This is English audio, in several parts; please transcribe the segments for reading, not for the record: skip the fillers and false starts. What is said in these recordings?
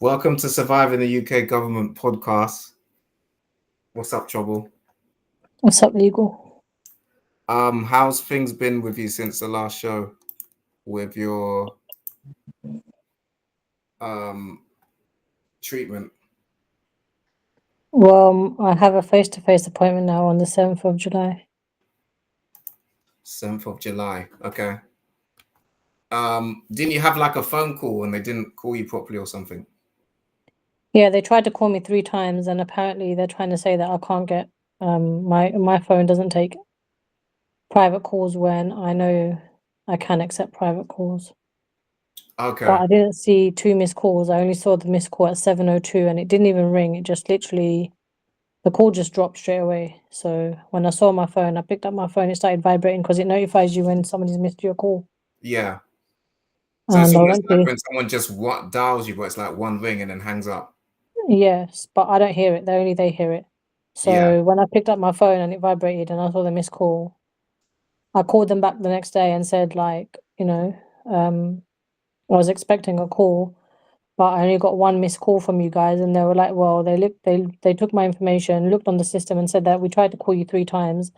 Welcome to Surviving the UK Government podcast. What's up, Trouble? What's up, Legal? How's things been with you since the last show with your treatment? Well, I have a face-to-face appointment now on the 7th of July. 7th of July. Okay. Didn't you have like a phone call and they didn't call you properly or something? Yeah, they tried to call me 3 times, and apparently they're trying to say that I can't get my phone doesn't take private calls when I know I can accept private calls. Okay. But I didn't see 2 missed calls. I only saw the missed call at 7:02, and it didn't even ring. It just literally the call just dropped straight away. So when I saw my phone, I picked up my phone. It started vibrating because it notifies you when somebody's missed your call. Yeah. So it's almost like when someone just dials you, but it's like one ring and then hangs up. Yes, but I don't hear it. Only they hear it. So when I picked up my phone and it vibrated and I saw the missed call, I called them back the next day and said, like, I was expecting a call, but I only got 1 missed call from you guys. And they were like, well, they took my information, looked on the system and said that we tried to call you 3 times.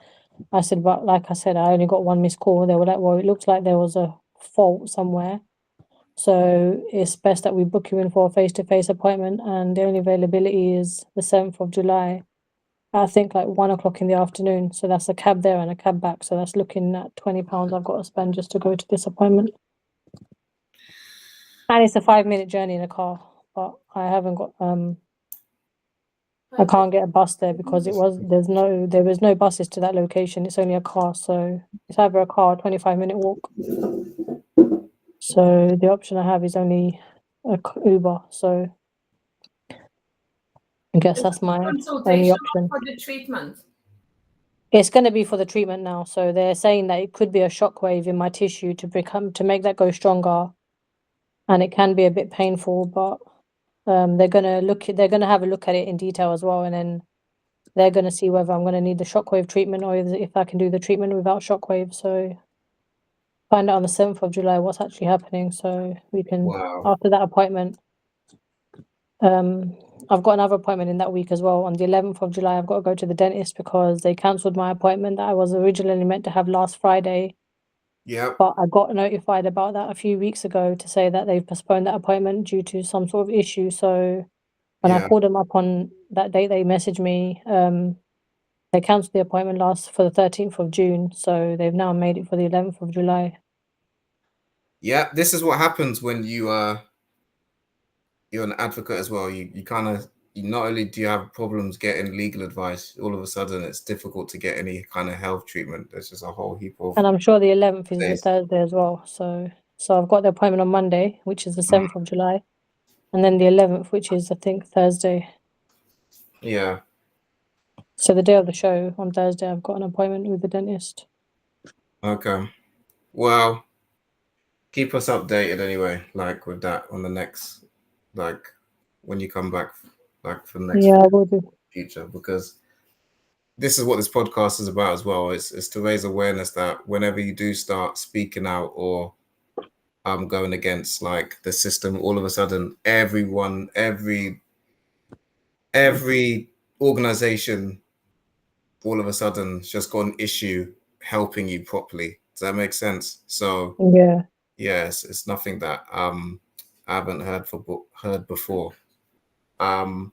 I said, but like I said, I only got 1 missed call. They were like, well, it looks like there was a fault somewhere. So it's best that we book you in for a face-to-face appointment, and the only availability is the 7th of July. I think like 1 o'clock in the afternoon. So that's a cab there and a cab back. So that's looking at £20 I've got to spend just to go to this appointment. And it's a 5-minute journey in a car, but I haven't got I can't get a bus there because there was no buses to that location. It's only a car, so it's either a car or 25-minute walk. So the option I have is only a Uber. So I guess that's my only option. For the treatment. It's going to be for the treatment now. So they're saying that it could be a shockwave in my tissue to make that go stronger, and it can be a bit painful. But they're going to have a look at it in detail as well, and then they're going to see whether I'm going to need the shockwave treatment or if I can do the treatment without shockwave. So find out on the 7th of July what's actually happening, so we can after that appointment. I've got another appointment in that week as well. On the 11th of July, I've got to go to the dentist because they cancelled my appointment that I was originally meant to have last Friday. Yeah. But I got notified about that a few weeks ago to say that they've postponed that appointment due to some sort of issue. So when I called them up on that date, they messaged me. They cancelled the appointment for the 13th of June. So they've now made it for the 11th of July. Yeah, this is what happens when you're an advocate as well. You not only do you have problems getting legal advice, all of a sudden it's difficult to get any kind of health treatment. There's just a whole heap of. And I'm sure the 11th is the Thursday as well. So I've got the appointment on Monday, which is the 7th of July, and then the 11th, which is I think Thursday. Yeah. So the day of the show on Thursday, I've got an appointment with the dentist. Okay. Well, keep us updated anyway, like with that on the next, like when you come back, like for the next I will do. Future, because this is what this podcast is about as well. It's to raise awareness that whenever you do start speaking out or going against like the system, all of a sudden every organization all of a sudden just got an issue helping you properly. Does that make sense? So yes, it's nothing that I haven't heard before. In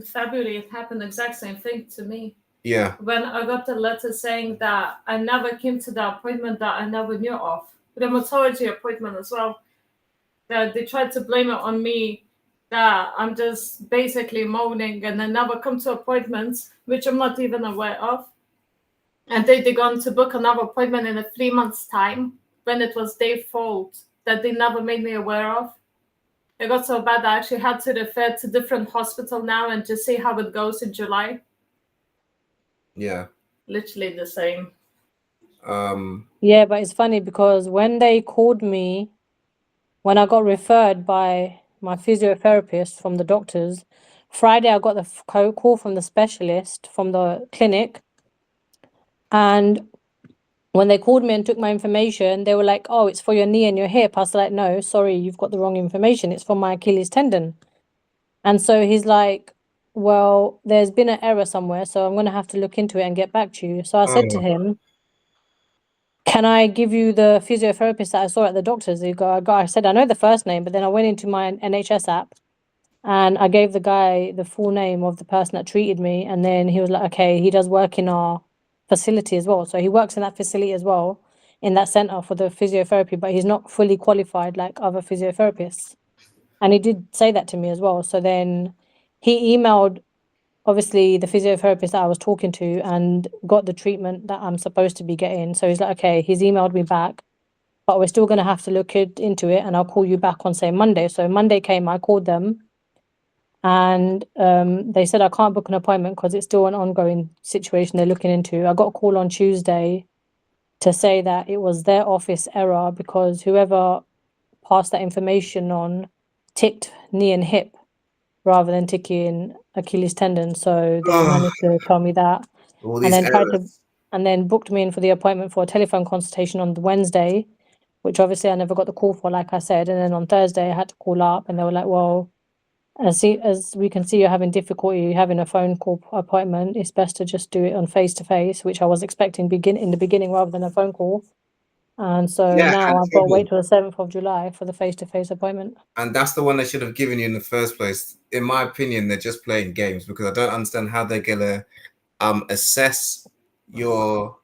February, it happened the exact same thing to me. Yeah. When I got the letter saying that I never came to the appointment that I never knew of, rheumatology appointment as well, that they tried to blame it on me, that I'm just basically moaning and I never come to appointments, which I'm not even aware of. And they're going to book another appointment in 3 months' time when it was their fault that they never made me aware of. It got so bad I actually had to refer to different hospital now and just see how it goes in July. Yeah. Literally the same. Yeah, but it's funny because when they called me, when I got referred by my physiotherapist from the doctors, Friday I got the call from the specialist from the clinic, and when they called me and took my information, they were like, "Oh, it's for your knee and your hip." I was like, "No, sorry, you've got the wrong information. It's for my Achilles tendon." And so he's like, "Well, there's been an error somewhere, so I'm going to have to look into it and get back to you." So I said to him, "Can I give you the physiotherapist that I saw at the doctor's?" I said, "I know the first name," but then I went into my NHS app and I gave the guy the full name of the person that treated me. And then he was like, "Okay, he does work in our facility as well." So he works in that facility as well, in that center for the physiotherapy, but he's not fully qualified like other physiotherapists. And he did say that to me as well. So then he emailed, obviously, the physiotherapist that I was talking to and got the treatment that I'm supposed to be getting. So he's like, "Okay," he's emailed me back, "but we're still going to have to look into it and I'll call you back on, say, Monday." So Monday came, I called them and they said I can't book an appointment because it's still an ongoing situation they're looking into. I got a call on Tuesday to say that it was their office error because whoever passed that information on ticked knee and hip rather than ticking Achilles tendon. So they managed to tell me that, All and these then errors. and then booked me in for the appointment for a telephone consultation on the Wednesday, which obviously I never got the call for, like I said. And then on Thursday I had to call up and they were like, "Well, as we can see you're having difficulty having a phone call appointment, it's best to just do it on face-to-face," which I was expecting in the beginning rather than a phone call. And so Yeah, now and I've got to wait till the 7th of July for the face-to-face appointment. And that's the one they should have given you in the first place. In my opinion, they're just playing games because I don't understand how they're gonna assess your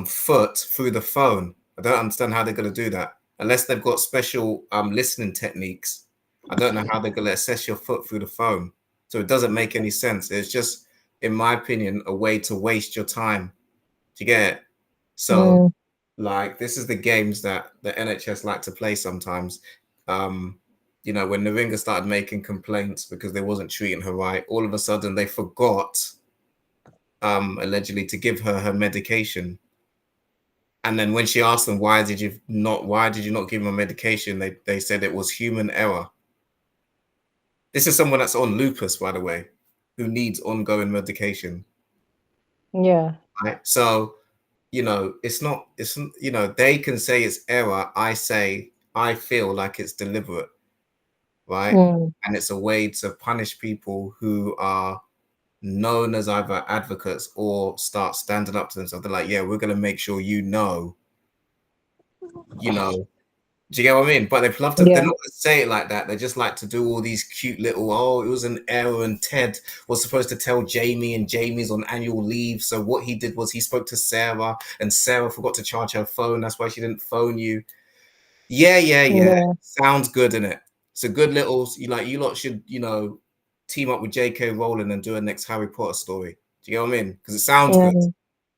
foot through the phone. I don't understand how they're gonna do that unless they've got special listening techniques. I don't know how they're gonna assess your foot through the phone. So it doesn't make any sense. It's just, in my opinion, a way to waste your time. Do you get it? So like, this is the games that the NHS like to play sometimes. You know, when Naringa started making complaints because they wasn't treating her right, all of a sudden they forgot, allegedly, to give her medication. And then when she asked them, why did you not give her medication? They said it was human error. This is someone that's on lupus, by the way, who needs ongoing medication. Yeah. Right. So, you know, they can say it's error. I feel like it's deliberate, right? And it's a way to punish people who are known as either advocates or start standing up to themselves. They're like, yeah, we're going to make sure you know, do you get what I mean? But they're not going to say it like that. They just like to do all these cute little, oh, it was an error and Ted was supposed to tell Jamie and Jamie's on annual leave. So what he did was he spoke to Sarah and Sarah forgot to charge her phone. That's why she didn't phone you. Yeah. Sounds good, innit? It's a good little, you lot should, team up with J.K. Rowling and do a next Harry Potter story. Do you get what I mean? Because it sounds good.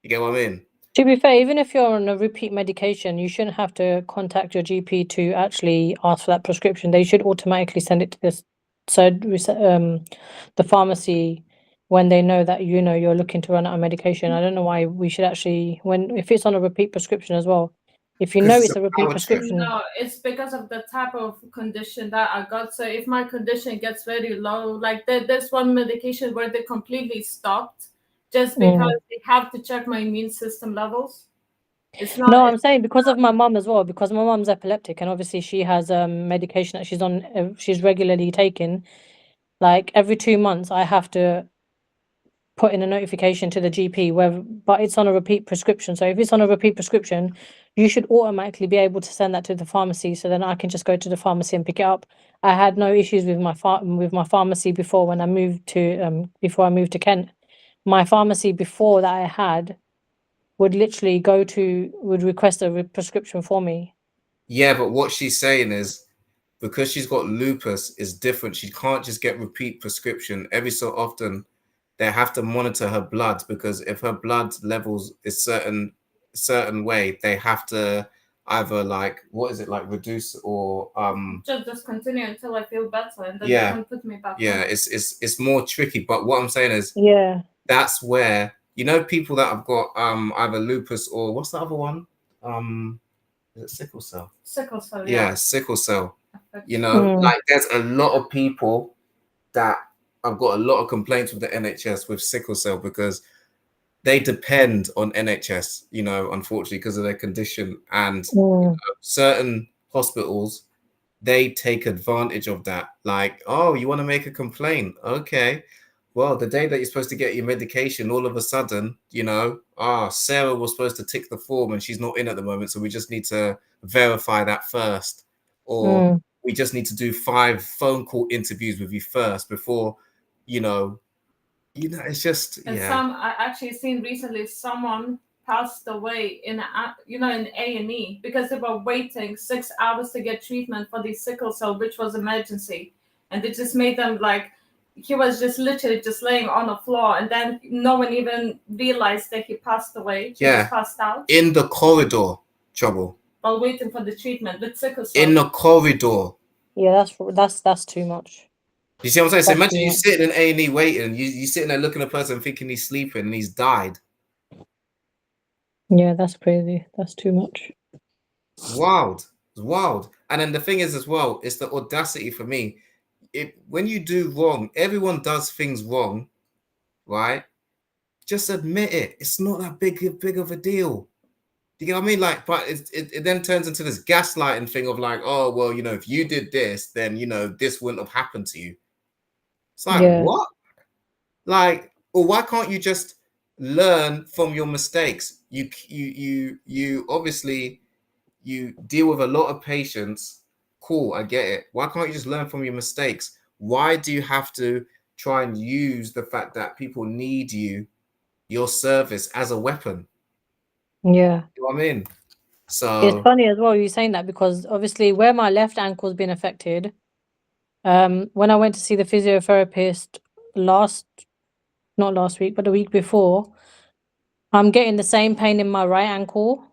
You get what I mean? To be fair, even if you're on a repeat medication, you shouldn't have to contact your GP to actually ask for that prescription. They should automatically send it to the pharmacy when they know that you're looking to run out of medication. I don't know why we should actually, if it's on a repeat prescription as well. If you know it's a repeat prescription. No, it's because of the type of condition that I got. So if my condition gets very low, like there's one medication where they completely stopped just because they have to check my immune system levels. It's not. No, I'm saying because of my mum as well, because my mum's epileptic and obviously she has medication that she's on, she's regularly taking. Like every 2 months, I have to put in a notification to the GP, but it's on a repeat prescription. So if it's on a repeat prescription, you should automatically be able to send that to the pharmacy. So then I can just go to the pharmacy and pick it up. I had no issues with my pharmacy before when I moved to Kent. My pharmacy before that I had would literally would request a prescription for me. Yeah, but what she's saying is, because she's got lupus, is different. She can't just get repeat prescription. Every so often, they have to monitor her blood, because if her blood levels is certain way, they have to either reduce or just continue until I feel better, and then they can put me back. Yeah, it's more tricky. But what I'm saying is, that's where people that have got either lupus or what's the other one? Is it sickle cell? Sickle cell. Yeah, sickle cell. Like there's a lot of people that I've got a lot of complaints with the NHS with sickle cell, because they depend on NHS, you know, unfortunately, because of their condition. And certain hospitals, they take advantage of that. Like, oh, you want to make a complaint? Okay. Well, the day that you're supposed to get your medication, all of a sudden, you know, Sarah was supposed to tick the form and she's not in at the moment. So we just need to verify that first. Or we just need to do 5 phone call interviews with you first before, you know, it's just, and I actually seen recently someone passed away in in A&E because they were waiting 6 hours to get treatment for the sickle cell, which was emergency, and they just made them like he was just literally just laying on the floor, and then no one even realized that he passed away. He just passed out in the corridor, trouble, while waiting for the treatment with sickle cell in the corridor. Yeah, that's too much. You see what I'm saying? So imagine you sitting in A&E waiting, you sitting there looking at a person thinking he's sleeping and he's died. Yeah, that's crazy. That's too much. Wild. It's wild. And then the thing is as well, it's the audacity for me. When you do wrong, everyone does things wrong, right? Just admit it. It's not that big of a deal. You know what I mean? Like, but it then turns into this gaslighting thing of like, oh, well, you know, if you did this, then, you know, this wouldn't have happened to you. It's like, what? Like, or why can't you just learn from your mistakes? You obviously, you deal with a lot of patients. Cool, I get it. Why can't you just learn from your mistakes? Why do you have to try and use the fact that people need your service as a weapon? Yeah. You know what I mean? So it's funny as well you saying that, because obviously where my left ankle's been affected, when I went to see the physiotherapist not last week, but the week before, I'm getting the same pain in my right ankle.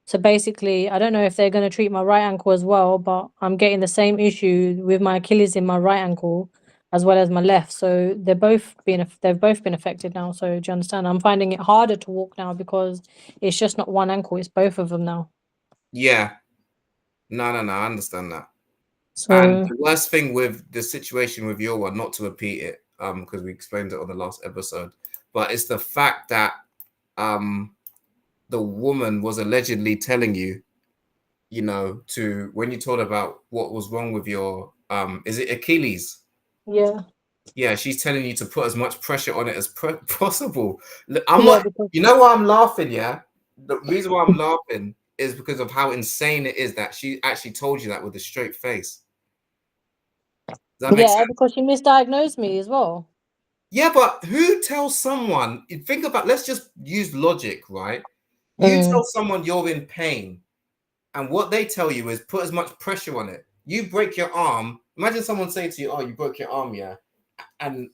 So basically, I don't know if they're going to treat my right ankle as well, but I'm getting the same issue with my Achilles in my right ankle as well as my left. So they've both been affected now. So do you understand? I'm finding it harder to walk now because it's just not one ankle, it's both of them now. Yeah. No, I understand that. So, and the worst thing with the situation with your one, not to repeat it, because we explained it on the last episode, but it's the fact that the woman was allegedly telling you, you know, when you told about what was wrong with your is it Achilles? Yeah, she's telling you to put as much pressure on it as possible. I'm not, you know why I'm laughing? Yeah, the reason why I'm laughing is because of how insane it is that she actually told you that with a straight face. Does that make sense? Because she misdiagnosed me as well. Yeah, but who tells someone? Think about. Let's just use logic, right? You tell someone you're in pain, and what they tell you is put as much pressure on it. You break your arm. Imagine someone saying to you, "Oh, you broke your arm, yeah," and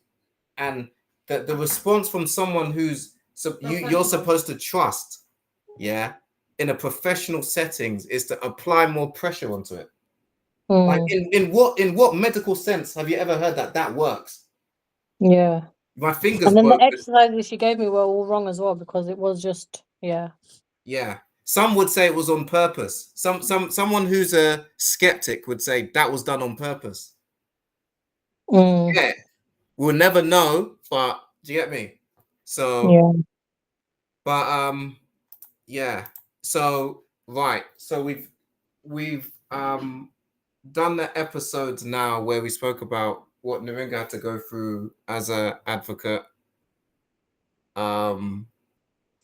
the response from someone who's you're supposed to trust, yeah, in a professional settings is to apply more pressure onto it. Like in what medical sense have you ever heard that works? Yeah. My fingers. And then the exercises she gave me were all wrong as well, because it was just Yeah. Some would say it was on purpose. Someone who's a skeptic would say that was done on purpose. Yeah, we'll never know, but do you get me? So but yeah. So right. So we've done the episodes now where we spoke about what Naringa had to go through as an advocate, human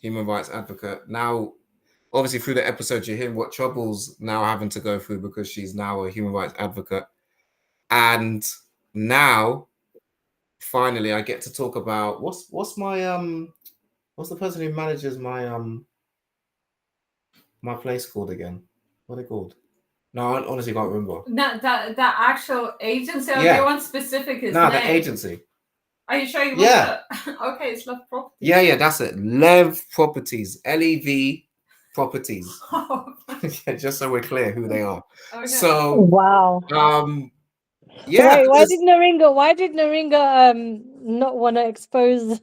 rights advocate. Now, obviously, through the episode, you're hearing what troubles now having to go through because she's now a human rights advocate. And now, finally, I get to talk about what's the person who manages my my place called again? What are they called? No, I honestly can't remember. The actual agency, or do you want specific name? The agency. Are you sure you want okay, it's Lev Properties. Yeah, that's it. Lev Properties. LEV Properties. Just so we're clear who they are. Okay. So wow. Yeah. Why did Naringa not want to expose?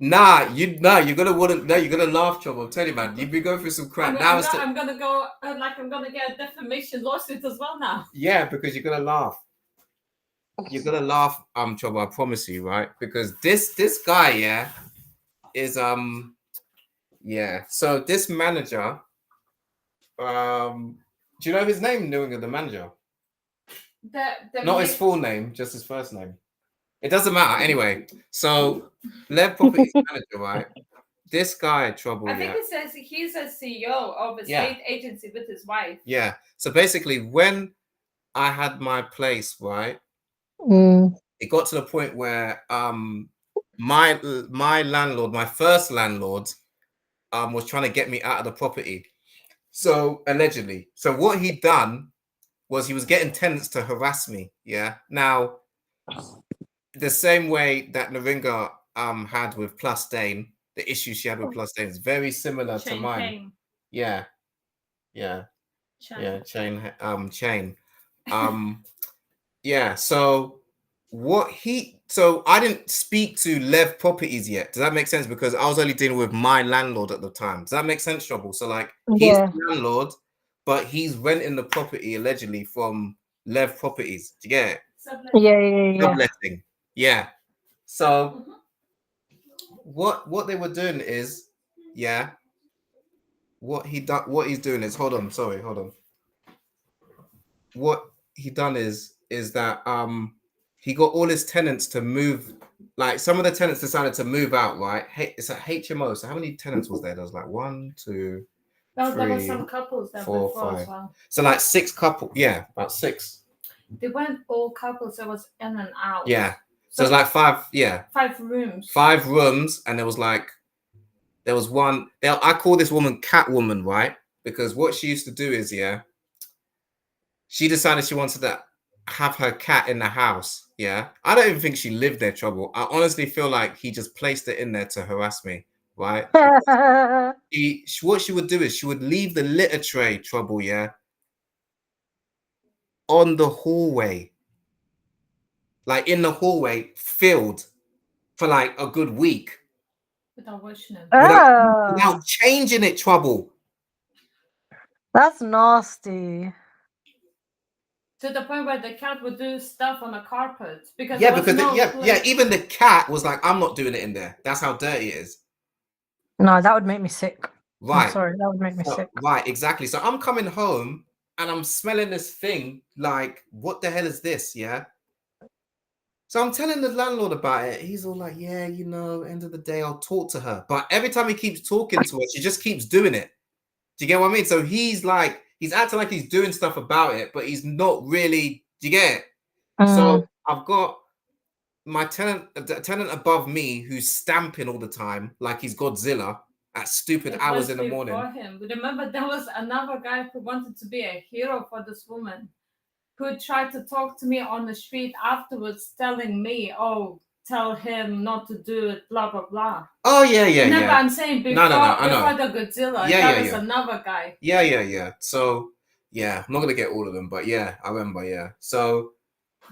You're gonna laugh, Trouble. I'm telling you, man. You've been going through some crap. I'm gonna go I'm gonna get a defamation lawsuit as well now. Yeah, because you're gonna laugh. You're gonna laugh, Trouble. I promise you, right? Because this guy, is yeah. So this manager, do you know his name? Knowing the manager, not his full name, just his first name. It doesn't matter anyway. So Lev Properties manager, right? This guy trouble. I think it says he's a CEO of a state agency with his wife. Yeah. So basically, when I had my place, right, it got to the point where my landlord, my first landlord, was trying to get me out of the property. So allegedly. So what he'd done was he was getting tenants to harass me. Yeah. Now, the same way that Naringa had with Plus Dane, the issue she had with Plus Dane is very similar to mine. Yeah. Yeah. Chain. Yeah. So I didn't speak to Lev Properties yet. Does that make sense? Because I was only dealing with my landlord at the time. Does that make sense, Trouble? So like he's the landlord, but he's renting the property allegedly from Lev Properties. Do you get it? Subletting. Yeah. So what they were doing is, what he's doing is, hold on. What he done is that he got all his tenants to move. Like some of the tenants decided to move out, right? It's a HMO. So how many tenants was there? There was like 1, 2, there were some couples there 4, before 5. as well. So like 6 couples. Yeah, about 6. They weren't all couples. There was in and out. Yeah. So it's like 5. Yeah. 5 rooms. 5 rooms, and there was one. I call this woman Catwoman, right? Because what she used to do is, she decided she wanted to have her cat in the house. Yeah. I don't even think she lived there, Trouble. I honestly feel like he just placed it in there to harass me, right? What she would do is she would leave the litter tray, Trouble, on the hallway. Like in the hallway, filled for like a good week. Without washing it. Without changing it, Trouble. That's nasty. To the point where the cat would do stuff on the carpet because even the cat was like, I'm not doing it in there. That's how dirty it is. No, that would make me sick. Right. I'm sorry, that would make me sick. Right, exactly. So I'm coming home and I'm smelling this thing like, what the hell is this? Yeah. So I'm telling the landlord about it. He's all like, yeah, end of the day, I'll talk to her. But every time he keeps talking to her, she just keeps doing it. Do you get what I mean? So he's acting like he's doing stuff about it, but he's not really. Do you get it? So I've got my tenant above me who's stamping all the time like he's Godzilla at stupid hours in the morning. Remember, there was another guy who wanted to be a hero for this woman, who tried to talk to me on the street afterwards, telling me, "Oh, tell him not to do it, blah blah blah." Oh yeah. Remember, I'm saying before the Godzilla, that was another guy. Yeah. So I'm not gonna get all of them, but I remember. Yeah. So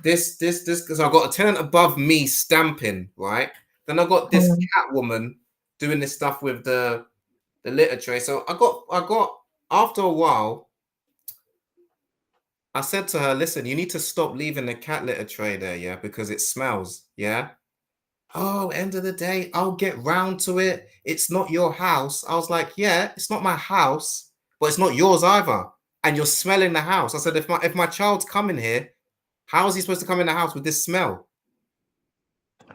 this because I've got a tenant above me stamping, right? Then I got this cat woman doing this stuff with the litter tray. So I got after a while. I said to her, listen, you need to stop leaving the cat litter tray there, because it smells, Oh, end of the day, I'll get round to it. It's not your house. I was like, it's not my house, but it's not yours either. And you're smelling the house. I said, if my child's coming here, how is he supposed to come in the house with this smell?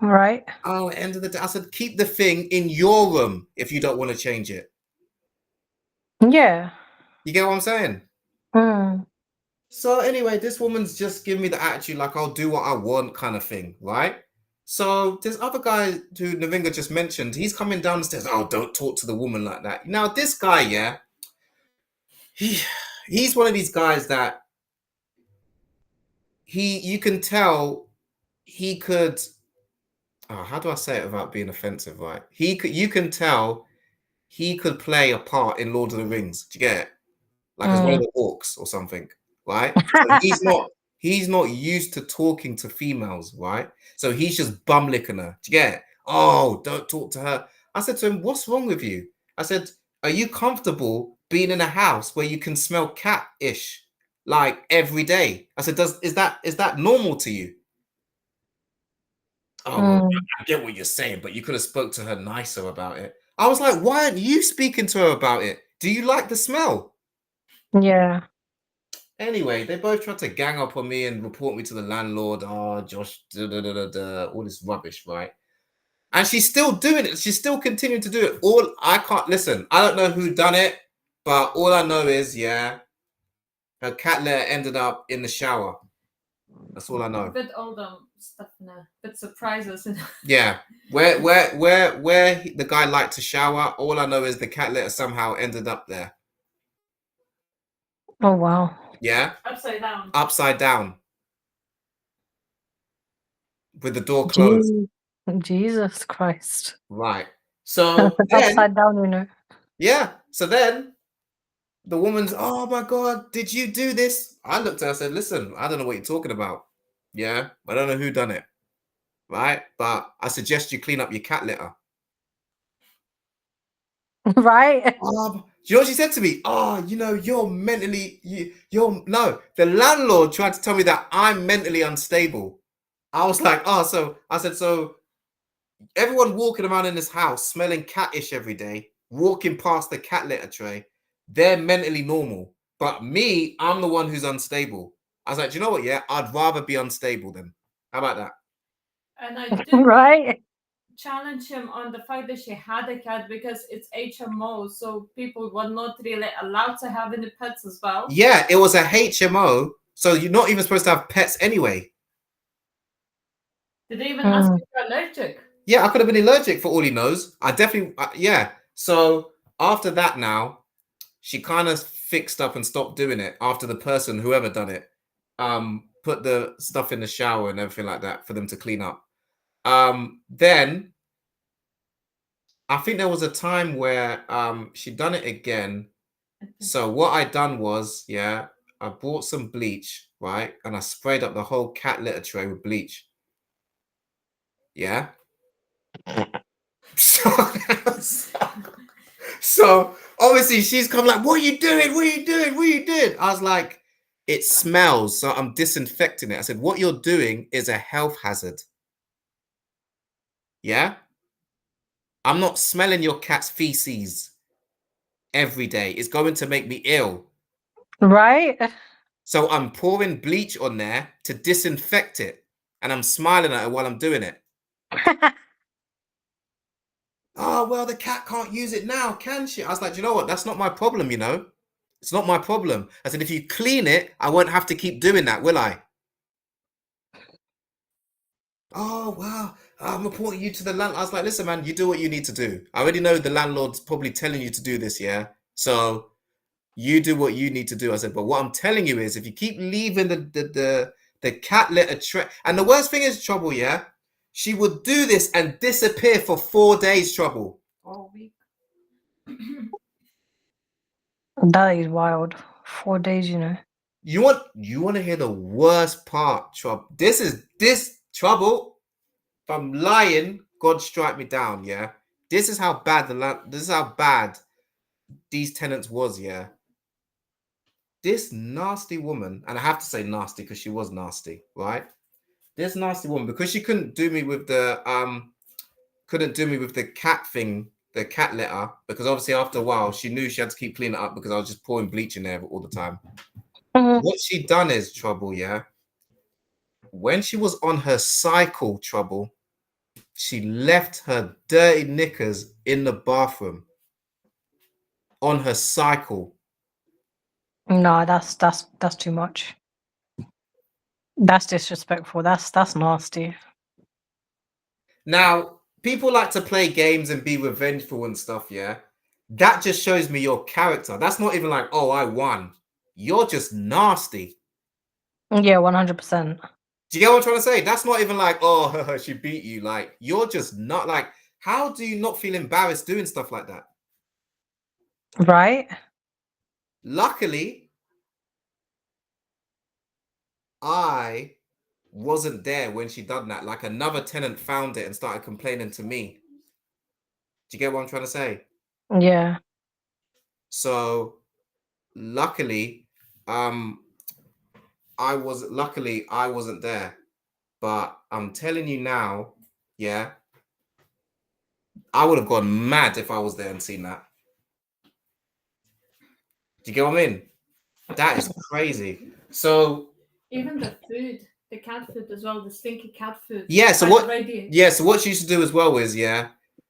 Right. Oh, end of the day, I said, keep the thing in your room if you don't want to change it. Yeah. You get what I'm saying? So anyway, this woman's just giving me the attitude like I'll do what I want kind of thing, right? So this other guy who Naringa just mentioned, he's coming down the stairs. Oh, don't talk to the woman like that. Now this guy, he's one of these guys that you can tell he could. Oh, how do I say it without being offensive, right? You can tell he could play a part in Lord of the Rings. Do you get it? Like as one of the orcs or something. Right? So he's not used to talking to females, right? So he's just bum licking her. Do you get it? Oh, don't talk to her. I said to him, what's wrong with you? I said, are you comfortable being in a house where you can smell cat-ish like every day? I said, is that normal to you? Oh, I get what you're saying, but you could have spoke to her nicer about it. I was like, why aren't you speaking to her about it? Do you like the smell? Yeah. Anyway, they both tried to gang up on me and report me to the landlord. Oh, Josh, all this rubbish, right? And she's still doing it. She's still continuing to do it. All I can't listen. I don't know who done it, but all I know is, yeah, her cat litter ended up in the shower. That's all I know. A bit all the stuff in a bit surprises. Yeah, where the guy liked to shower. All I know is the cat litter somehow ended up there. Oh wow. Yeah, Upside down. upside down, with the door closed. Jesus Christ. Right. So then, Upside down, you know. yeah. So then the woman's, oh my God, did you do this? I looked at her and said, listen, I don't know what you're talking about. Yeah, I don't know who done it. Right. But I suggest you clean up your cat litter. Right? Do you know what she said to me? Oh, you know, you're mentally, you're no. The landlord tried to tell me that I'm mentally unstable. I was like, oh, so I said, so everyone walking around in this house smelling catish every day, walking past the cat litter tray, they're mentally normal. But me, I'm the one who's unstable. I was like, do you know what? Yeah, I'd rather be unstable than. How about that? And I did Right? challenge him on the fact that she had a cat because it's HMO, so people were not really allowed to have any pets as well. Yeah, it was a HMO, so you're not even supposed to have pets anyway. Did they even ask if you're allergic? Yeah, I could have been allergic for all he knows. I definitely, yeah. So after that now, she kind of fixed up and stopped doing it after the person, whoever done it, put the stuff in the shower and everything like that for them to clean up. Then I think there was a time where she done it again. So what I done was, yeah, I bought some bleach, right? And I sprayed up the whole cat litter tray with bleach. Yeah. So obviously she's come like, what are you doing? What are you doing? What are you doing? I was like, it smells, so I'm disinfecting it. I said, what you're doing is a health hazard. Yeah? I'm not smelling your cat's feces every day. It's going to make me ill. Right? So I'm pouring bleach on there to disinfect it. And I'm smiling at her while I'm doing it. Oh, well, the cat can't use it now, can she? I was like, you know what? That's not my problem, you know? It's not my problem. I said, if you clean it, I won't have to keep doing that, will I? Oh, wow. I'm reporting you to the landlord. I was like, listen, man, you do what you need to do. I already know the landlord's probably telling you to do this, yeah? So you do what you need to do. I said, but what I'm telling you is if you keep leaving the cat litter tray, and the worst thing is, Trouble, yeah? She would do this and disappear for 4 days, Trouble. All week. That is wild. 4 days, you know. You want to hear the worst part, Trouble? This Trouble. If I'm lying, God strike me down, yeah? This is how bad these tenants was, yeah? This nasty woman, and I have to say nasty because she was nasty, right? This nasty woman, because she couldn't do me with the cat thing, the cat litter, because obviously after a while she knew she had to keep cleaning it up because I was just pouring bleach in there all the time. What she done is, Trouble, yeah? When she was on her cycle, Trouble, she left her dirty knickers in the bathroom on her cycle. No, that's too much. That's disrespectful. That's nasty. Now, people like to play games and be revengeful and stuff, yeah? That just shows me your character. That's not even like, oh, I won. You're just nasty. Yeah, 100%. Do you get what I'm trying to say? That's not even like, oh, she beat you. Like, you're just not like, how do you not feel embarrassed doing stuff like that? Right? Luckily, I wasn't there when she done that. Like, another tenant found it and started complaining to me. Do you get what I'm trying to say? Yeah. So, luckily, I wasn't there. But I'm telling you now, yeah, I would have gone mad if I was there and seen that. Do you get what I mean? That is crazy. So even the food, the cat food as well, the stinky cat food. yeah, so by what? the radio. Yeah, so what she used to do as well is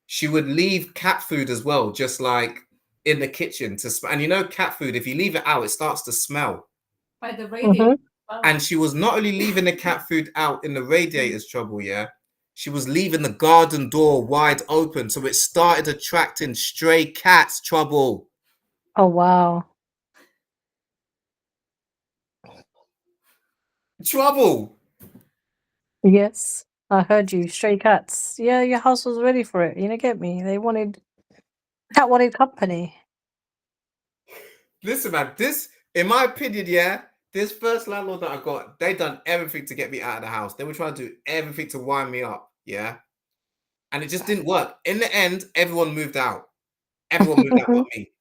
she would leave cat food as well, just like in the kitchen to and you know cat food, if you leave it out, it starts to smell. By the radio. Wow. And she was not only leaving the cat food out in the radiators, Trouble, yeah, she was leaving the garden door wide open, so it started attracting stray cats, Trouble. Oh wow. Trouble. Yes, I heard you. Stray cats. Yeah, your house was ready for it. You know, get me. Cat wanted company. Listen, man, this, in my opinion, this first landlord that I got, they done everything to get me out of the house. They were trying to do everything to wind me up, yeah? And it just didn't work. In the end, everyone moved out. Everyone moved out but me.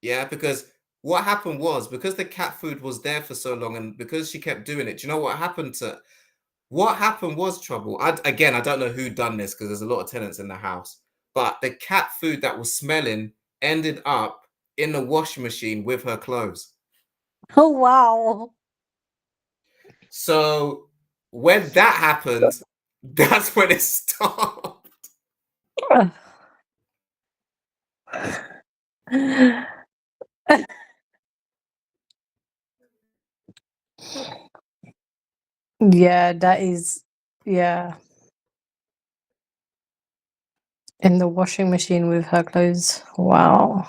Yeah, because what happened was, because the cat food was there for so long and because she kept doing it, do you know what happened was, Trouble? I don't know who done this because there's a lot of tenants in the house, but the cat food that was smelling ended up in the washing machine with her clothes. Oh wow. So when that happened, that's when it stopped. Yeah, that is, yeah. In the washing machine with her clothes. Wow.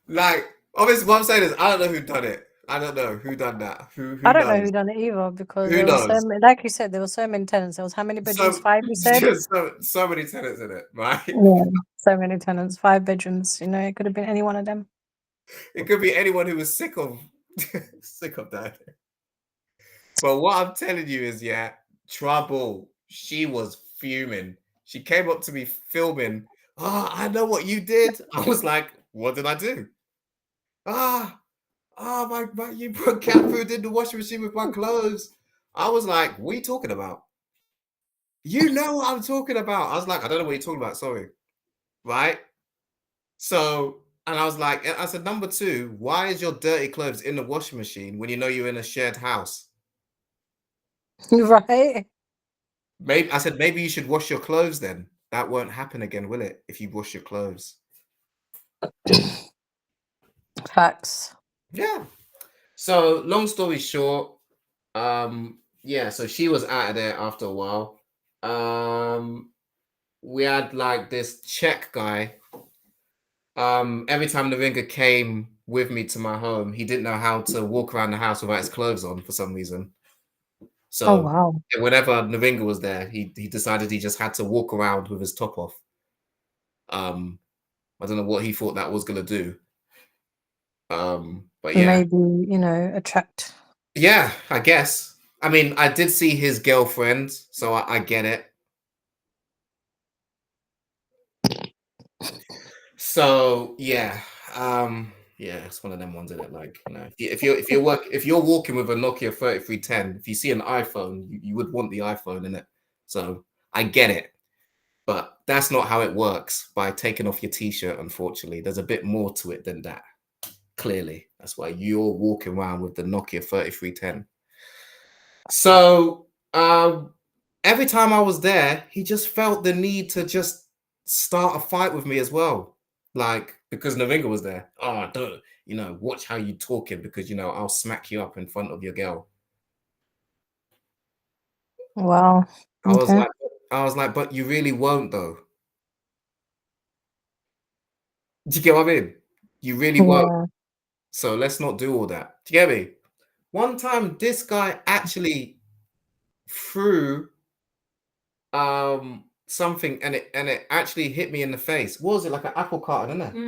Like, obviously, what I'm saying is, I don't know who done it. I don't know who done that. Who I don't know knows? who done it either because Who there was knows? like you said, there were so many tenants. There was how many bedrooms? 5, you said? So many tenants in it, right? Yeah, so many tenants, 5 bedrooms. You know, it could have been any one of them. It could be anyone who was sick of that. But what I'm telling you is, Trouble. She was fuming. She came up to me filming. Oh, I know what you did. I was like, what did I do? My, you put cat food in the washing machine with my clothes. I was like, what are you talking about? You know what I'm talking about. I was like, I don't know what you're talking about. Sorry. Right? So, and I was like, I said, number 2, why is your dirty clothes in the washing machine when you know you're in a shared house? Right? Maybe I said, maybe you should wash your clothes then. That won't happen again, will it? If you wash your clothes. Facts. Yeah. So long story short, so she was out of there after a while. We had like this Czech guy. Every time Neringa came with me to my home, he didn't know how to walk around the house without his clothes on for some reason. So Oh wow. whenever Neringa was there, he decided he just had to walk around with his top off. I don't know what he thought that was gonna do. But yeah. Maybe, you know, attract. Yeah, I guess. I mean, I did see his girlfriend, so I get it. So yeah, it's one of them ones, isn't it? Like, you know, if you're walking with a Nokia 3310, if you see an iPhone, you would want the iPhone in it. So I get it, but that's not how it works by taking off your t-shirt. Unfortunately, there's a bit more to it than that. Clearly, that's why you're walking around with the Nokia 3310. So every time I was there, he just felt the need to just start a fight with me as well. Like, because Neringa was there. Oh, don't, watch how you talking because, I'll smack you up in front of your girl. Wow. Okay. I was like, but you really won't though. Do you get what I mean? You really won't. Yeah. So let's not do all that. Do you get me? One time, this guy actually threw something and it actually hit me in the face. What was it, like an apple carton, isn't it?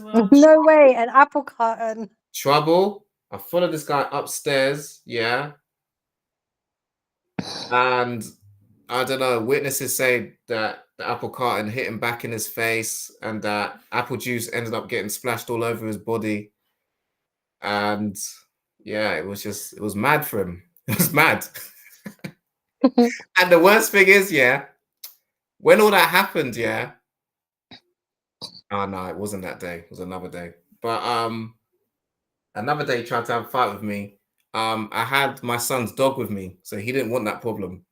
Mm-hmm. No way, an apple carton. Trouble. I followed this guy upstairs, and I don't know, witnesses say that the apple carton hit him back in his face and that apple juice ended up getting splashed all over his body. And it was mad for him. It was mad. And the worst thing is, yeah, when all that happened, yeah. Oh no, it wasn't that day. It was another day. But another day he tried to have a fight with me. I had my son's dog with me, so he didn't want that problem.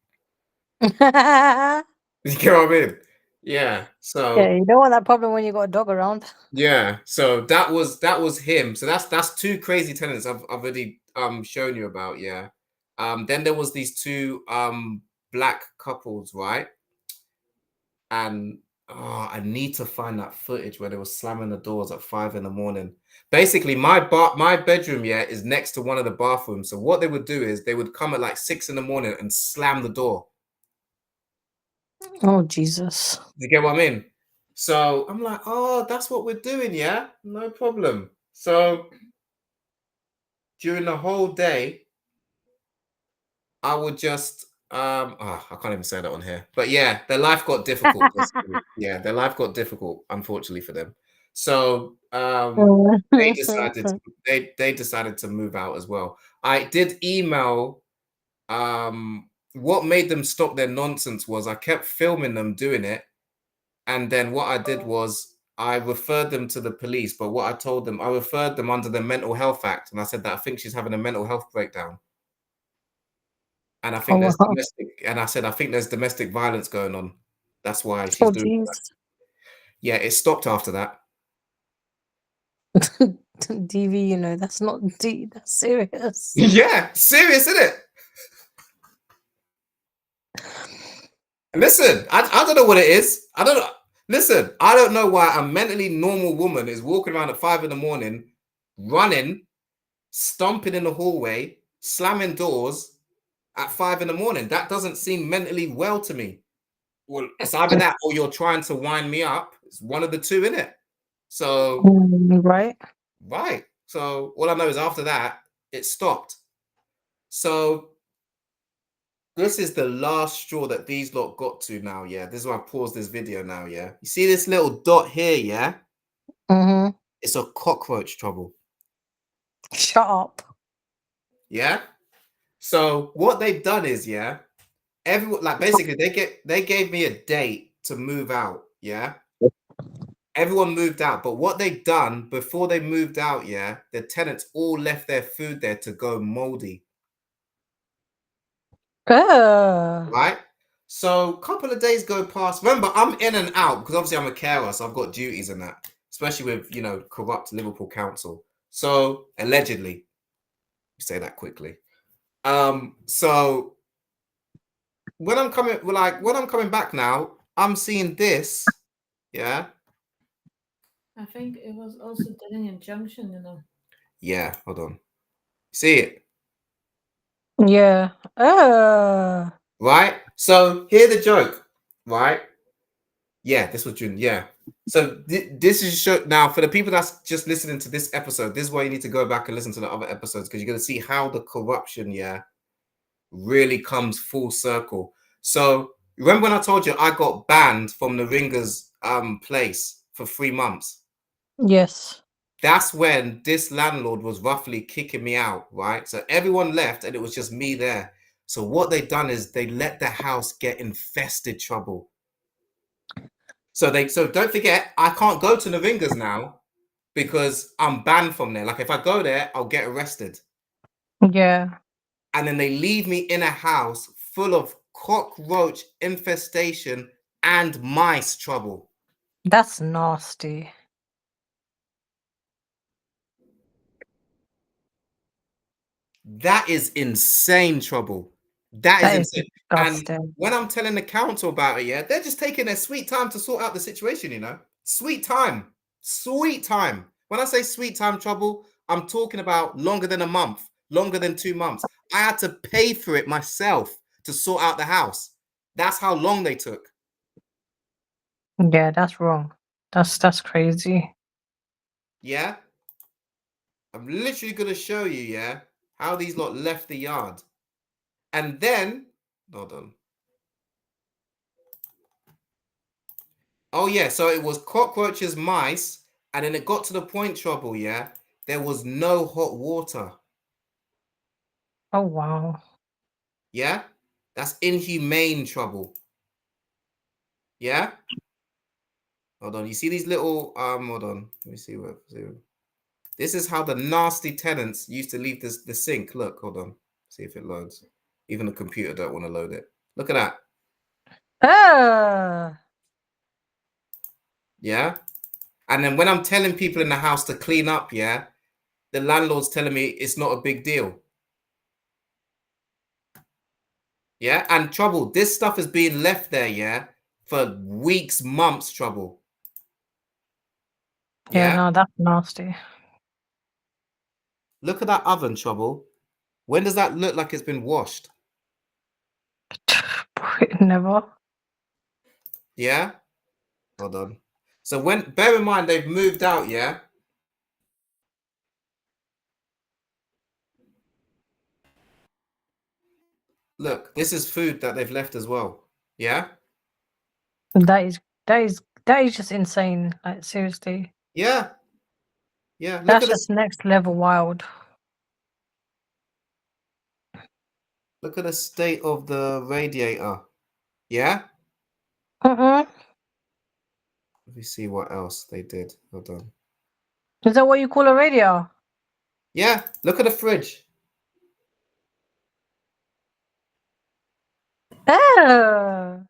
You get what I mean? Yeah. So Yeah, you don't want that problem when you got a dog around. yeah. So that was him. So that's two crazy tenants I've already shown you about. Yeah. Then there was these two black couples, right? And I need to find that footage where they were slamming the doors at 5 a.m. Basically, my bedroom, yeah, is next to one of the bathrooms. So what they would do is they would come at like 6 a.m. and slam the door. Oh Jesus! You get what I mean? So I'm like, oh, that's what we're doing, yeah, no problem. So during the whole day, I would just I can't even say that on here. But yeah, their life got difficult. Yeah, their life got difficult, unfortunately for them. So they decided to move out as well. I did email what made them stop their nonsense was I kept filming them doing it, and then what I did was I referred them to the police, but what I told them, I referred them under the Mental Health Act, and I said that I think she's having a mental health breakdown. And I think Oh, there's wow. domestic, and I said I think there's domestic violence going on. That's why she's Oh doing that. jeez. Yeah, it stopped after that. DV, you know, that's not deep. That's serious. Yeah, serious, isn't it? Listen, I don't know what it is. I don't know. Listen, I don't know why a mentally normal woman is walking around at 5 a.m, running, stomping in the hallway, slamming doors at 5 a.m. That doesn't seem mentally well to me. Well, it's either that or you're trying to wind me up. It's one of the two, isn't it? So, Right. right. So all I know is after that, it stopped. So this is the last straw that these lot got to now, yeah. This is why I paused this video now, yeah. You see this little dot here, yeah? Mm-hmm. It's a cockroach trouble. Shut up. Yeah? So what they've done is, yeah, everyone, like basically they gave me a date to move out, yeah. Everyone moved out, but what they've done before they moved out, yeah, the tenants all left their food there to go moldy, right? So a couple of days go past. Remember, I'm in and out because obviously I'm a carer, so I've got duties and that, especially with corrupt Liverpool council. So allegedly, say that quickly. So when I'm coming back now, I'm seeing this, yeah. I think it was also Dillingham Junction, Yeah, hold on. See it? Yeah. Right? So hear the joke, right? Yeah, this was June. Yeah. So this is show now for the people that's just listening to this episode. This is why you need to go back and listen to the other episodes because you're gonna see how the corruption, yeah, really comes full circle. So remember when I told you I got banned from the Ringers place for 3 months? Yes. That's when this landlord was roughly kicking me out, right? So everyone left and it was just me there. So what they done is they let the house get infested trouble. So don't forget, I can't go to Navingas now because I'm banned from there. Like if I go there, I'll get arrested. Yeah. And then they leave me in a house full of cockroach infestation and mice trouble. That's nasty. That is insane trouble. That is insane. Disgusting. And when I'm telling the council about it, yeah, they're just taking their sweet time to sort out the situation, Sweet time. Sweet time. When I say sweet time trouble, I'm talking about longer than a month, longer than 2 months. I had to pay for it myself to sort out the house. That's how long they took. Yeah, that's wrong. That's crazy. Yeah. I'm literally going to show you, yeah, how these lot left the yard. And then, hold on. Oh, yeah. So it was cockroaches, mice, and then it got to the point, trouble, yeah. There was no hot water. Oh, wow. Yeah. That's inhumane trouble. Yeah. Hold on. You see these little hold on. Let me see what. This is how the nasty tenants used to leave the sink. Look, hold on. See if it loads. Even the computer don't want to load it. Look at that. Yeah. And then when I'm telling people in the house to clean up, yeah, the landlord's telling me it's not a big deal. Yeah. And trouble, this stuff is being left there, yeah, for weeks, months, trouble. Yeah, no, that's nasty. Look at that oven, trouble. When does that look like it's been washed? Never. Yeah. Hold on. So bear in mind they've moved out, yeah. Look, this is food that they've left as well. Yeah. That is just insane. Like, seriously. Yeah. Yeah. Look That's at just next level wild. Look at the state of the radiator. Yeah. Let me see what else they did. Hold on. Is that what you call a radio? Yeah. Look at the fridge. Oh.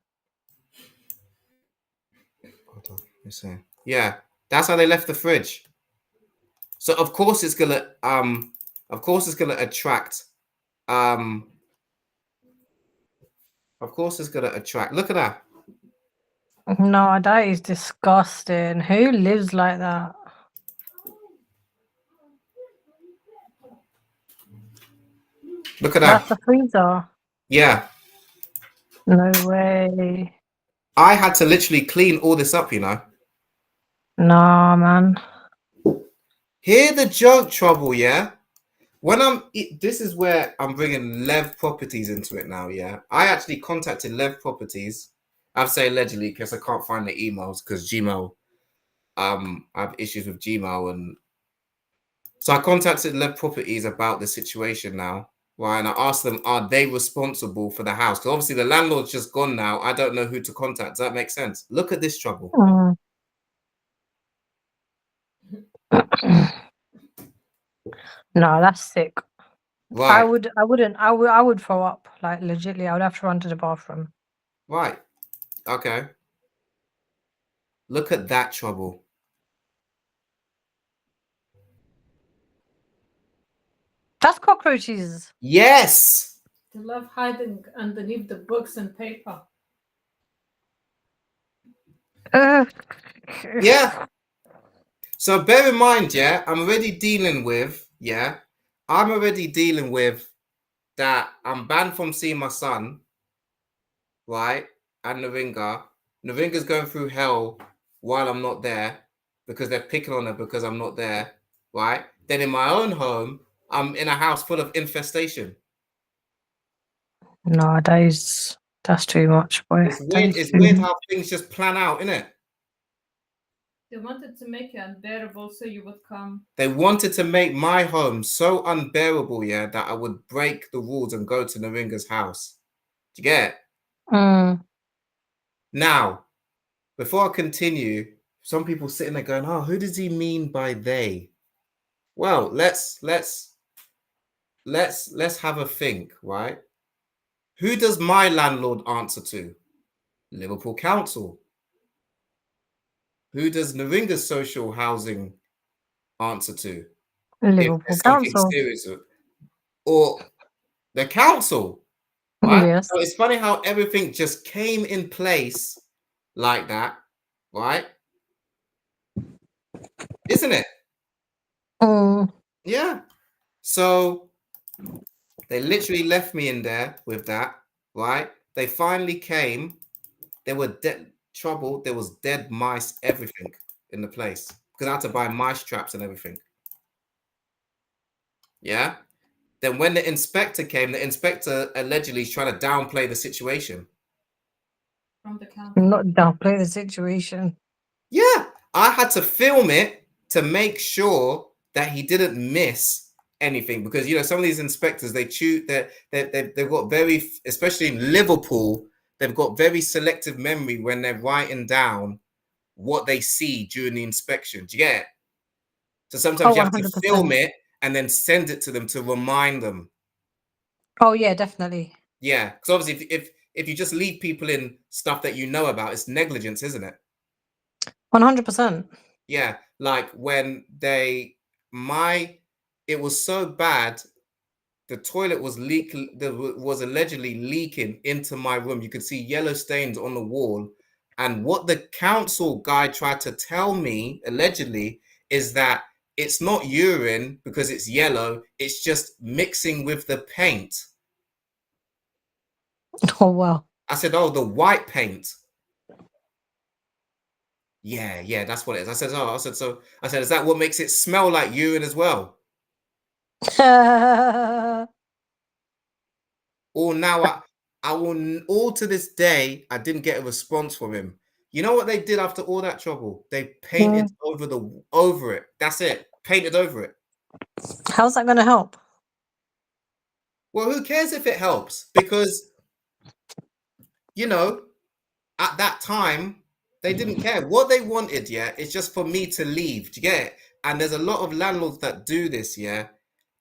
Hold on. Let me see. Yeah. That's how they left the fridge. So of course it's gonna attract of course it's gonna attract. Look at that. No, that is disgusting. Who lives like that? Look at that. That's the freezer. Yeah. No way. I had to literally clean all this up, you know. Nah, man. Hear the junk trouble, yeah? This is where I'm bringing Lev Properties into it now, yeah? I actually contacted Lev Properties. I'd say allegedly because I can't find the emails because Gmail, I have issues with Gmail. And so I contacted Lev Properties about the situation now, right? And I asked them, are they responsible for the house? Because obviously the landlord's just gone now. I don't know who to contact. Does that make sense? Look at this trouble. No, that's sick. Right. I would throw up. Like, legitly, I would have to run to the bathroom. Right. Okay. Look at that trouble. That's cockroaches. Yes. They love hiding underneath the books and paper. Yeah. So bear in mind, yeah, I'm already dealing with that I'm banned from seeing my son, right? And Naringa. Naringa's going through hell while I'm not there because they're picking on her because I'm not there, right? Then in my own home, I'm in a house full of infestation. No, that's too much, boy. It's weird how things just plan out, isn't it? They wanted to make it unbearable so you would come. They wanted to make my home so unbearable, yeah, that I would break the rules and go to Naringa's house. Do you get it? Now, before I continue, some people sitting there going, "Oh, who does he mean by they?" Well, let's have a think, right? Who does my landlord answer to? Liverpool Council. Who does Naringa's social housing answer to? Liverpool Council. Serious, or the council, right? Yes. So it's funny how everything just came in place like that, right? Isn't it? Yeah. So they literally left me in there with that, right? They finally came. There were trouble. There was dead mice, everything in the place because I had to buy mice traps and everything. Yeah. Then when the inspector came, the inspector allegedly is trying to downplay the situation. From the council. Not downplay the situation. Yeah. I had to film it to make sure that he didn't miss anything, because some of these inspectors, they've got very, especially in Liverpool, they've got very selective memory when they're writing down what they see during the inspection. Do you get it? So sometimes you have to 100%. film it and then send it to them to remind them. Oh yeah, definitely. Yeah, because obviously if you just leave people in stuff that you know about, it's negligence, isn't it? 100%. Yeah, like when it was so bad, the toilet was leaking. There was allegedly leaking into my room. You could see yellow stains on the wall. And what the council guy tried to tell me, allegedly, is that it's not urine because it's yellow. It's just mixing with the paint. Oh wow. I said, oh, the white paint. Yeah, that's what it is. I said, is that what makes it smell like urine as well? Or now I will, all to this day, I didn't get a response from him. You know what they did after all that trouble? They painted over it. That's it. Painted over it. How's that going to help? Well, who cares if it helps? Because, at that time, they didn't care. What they wanted, is just for me to leave. Do you get it? And there's a lot of landlords that do this,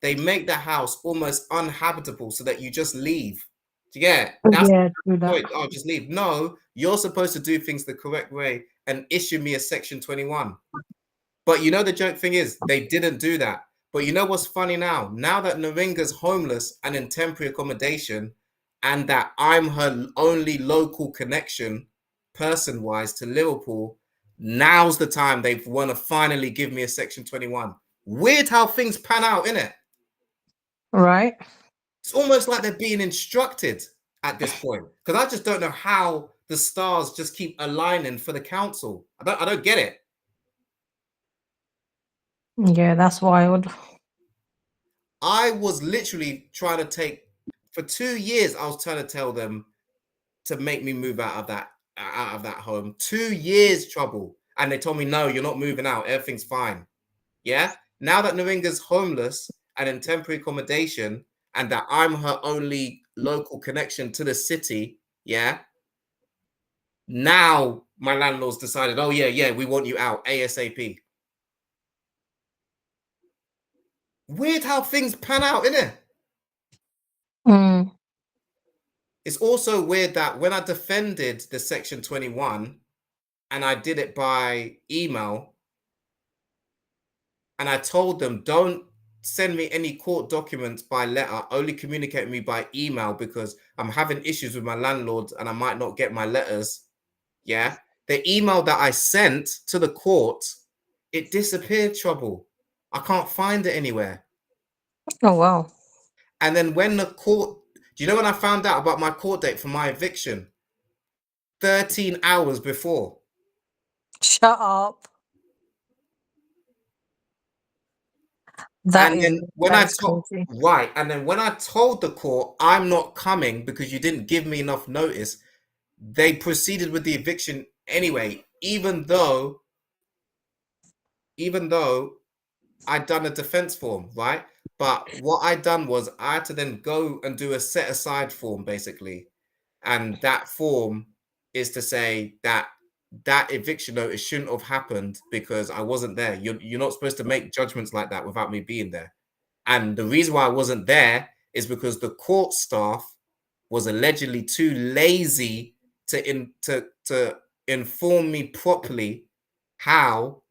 They make the house almost uninhabitable so that you just leave. Do you get it? That's the point. Oh, just leave. No, you're supposed to do things the correct way and issue me a Section 21. But the joke thing is, they didn't do that. But you know what's funny now? Now that Naringa's homeless and in temporary accommodation, and that I'm her only local connection, person-wise, to Liverpool, now's the time they want to finally give me a Section 21. Weird how things pan out, innit? Right. It's almost like they're being instructed at this point, because I just don't know how the stars just keep aligning for the council. I don't get it. Yeah, that's wild. I was literally trying to for 2 years, I was trying to tell them to make me move out of that home. 2 years trouble. And they told me, no, you're not moving out. Everything's fine. Yeah. Now that Naringa's homeless and in temporary accommodation, and that I'm her only local connection to the city, now my landlord's decided, oh yeah, we want you out ASAP. Weird how things pan out, innit? It's also weird that when I defended the Section 21 and I did it by email, and I told them, don't send me any court documents by letter, only communicate with me by email because I'm having issues with my landlord and I might not get my letters. Yeah. The email that I sent to the court, it disappeared, trouble. I can't find it anywhere. Oh, wow. And then when the court, do you know when I found out about my court date for my eviction? 13 hours before. Shut up. And then when I told the court I'm not coming because you didn't give me enough notice, they proceeded with the eviction anyway, even though I'd done a defense form, right? But what I'd done was I had to then go and do a set aside form, basically. And that form is to say that eviction notice shouldn't have happened because I wasn't there. You're not supposed to make judgments like that without me being there. And the reason why I wasn't there is because the court staff was allegedly too lazy to inform me properly how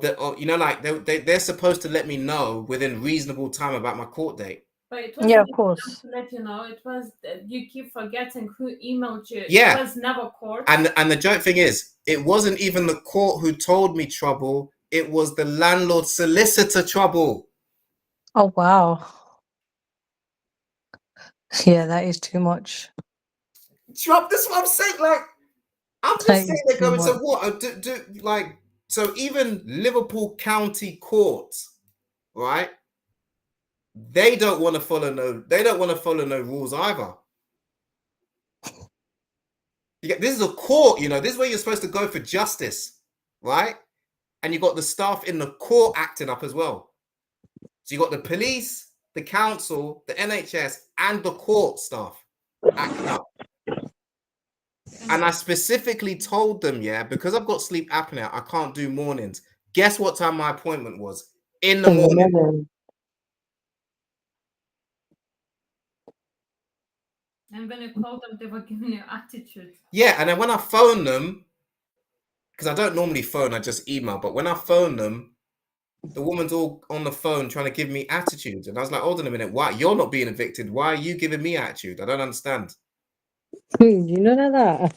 they're supposed to let me know within reasonable time about my court date. But it wasn't of course. to let you know. It was you keep forgetting who emailed you. Yeah. It was never court. And the joke thing is, it wasn't even the court who told me trouble. It was the landlord solicitor trouble. Oh, wow. Yeah, that is too much. Trump, that's what I'm saying. Like, I'm just saying they're going to what? So even Liverpool County Court, right? They don't want to follow no rules either. This is a court, this is where you're supposed to go for justice, right? And you got the staff in the court acting up as well. So you got the police, the council, the NHS, and the court staff acting up. And I specifically told them, yeah, because I've got sleep apnea, I can't do mornings. Guess what time my appointment was? In the morning. And when you called them, they were giving you attitude. Yeah, and then when I phoned them, because I don't normally phone, I just email. But when I phone them, the woman's all on the phone trying to give me attitude. And I was like, hold on a minute, why? You're not being evicted. Why are you giving me attitude? I don't understand. You know that?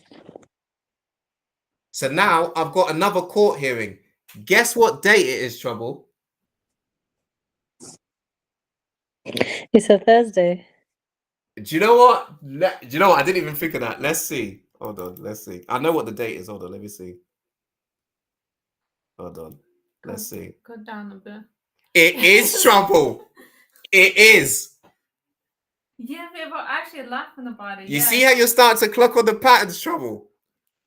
So now I've got another court hearing. Guess what date it is, Trouble? It's a Thursday. Do you know what? Do you know what? I didn't even think of that. Let's see. Hold on. Let's see. I know what the date is. Hold on. Let me see. Hold on. Let's see. Go down a bit. It is, Trouble. It is. Yeah, they were actually laughing about it. You see how you're starting to clock on the patterns, Trouble?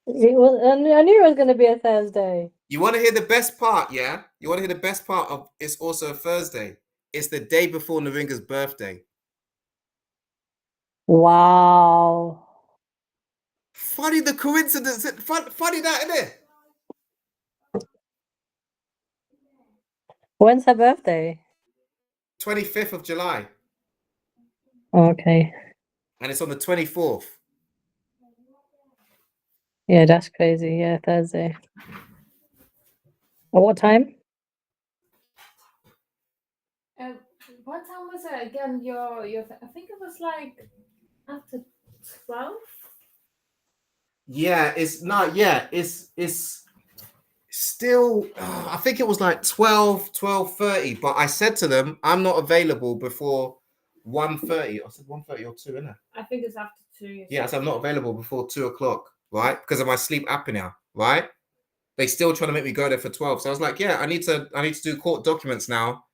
It was. I knew it was going to be a Thursday. You want to hear the best part, yeah? You want to hear the best part of it's also a Thursday. It's the day before Naringa's birthday. Wow. Funny the coincidence. Funny that, isn't it? When's her birthday? 25th of July. Okay. And it's on the 24th. Yeah, that's crazy. Yeah, Thursday. At what time? What time was it again? Your I think it was like after 12. Yeah, it's not. Yeah, it's still. I think it was like 12:30. But I said to them, I'm not available before 1:30. I said 1:30 or 2, isn't it? I think it's after 2. Yeah, so I'm not available before 2:00, right? Because of my sleep apnea, right? They still trying to make me go there for 12. So I was like, yeah, I need to do court documents now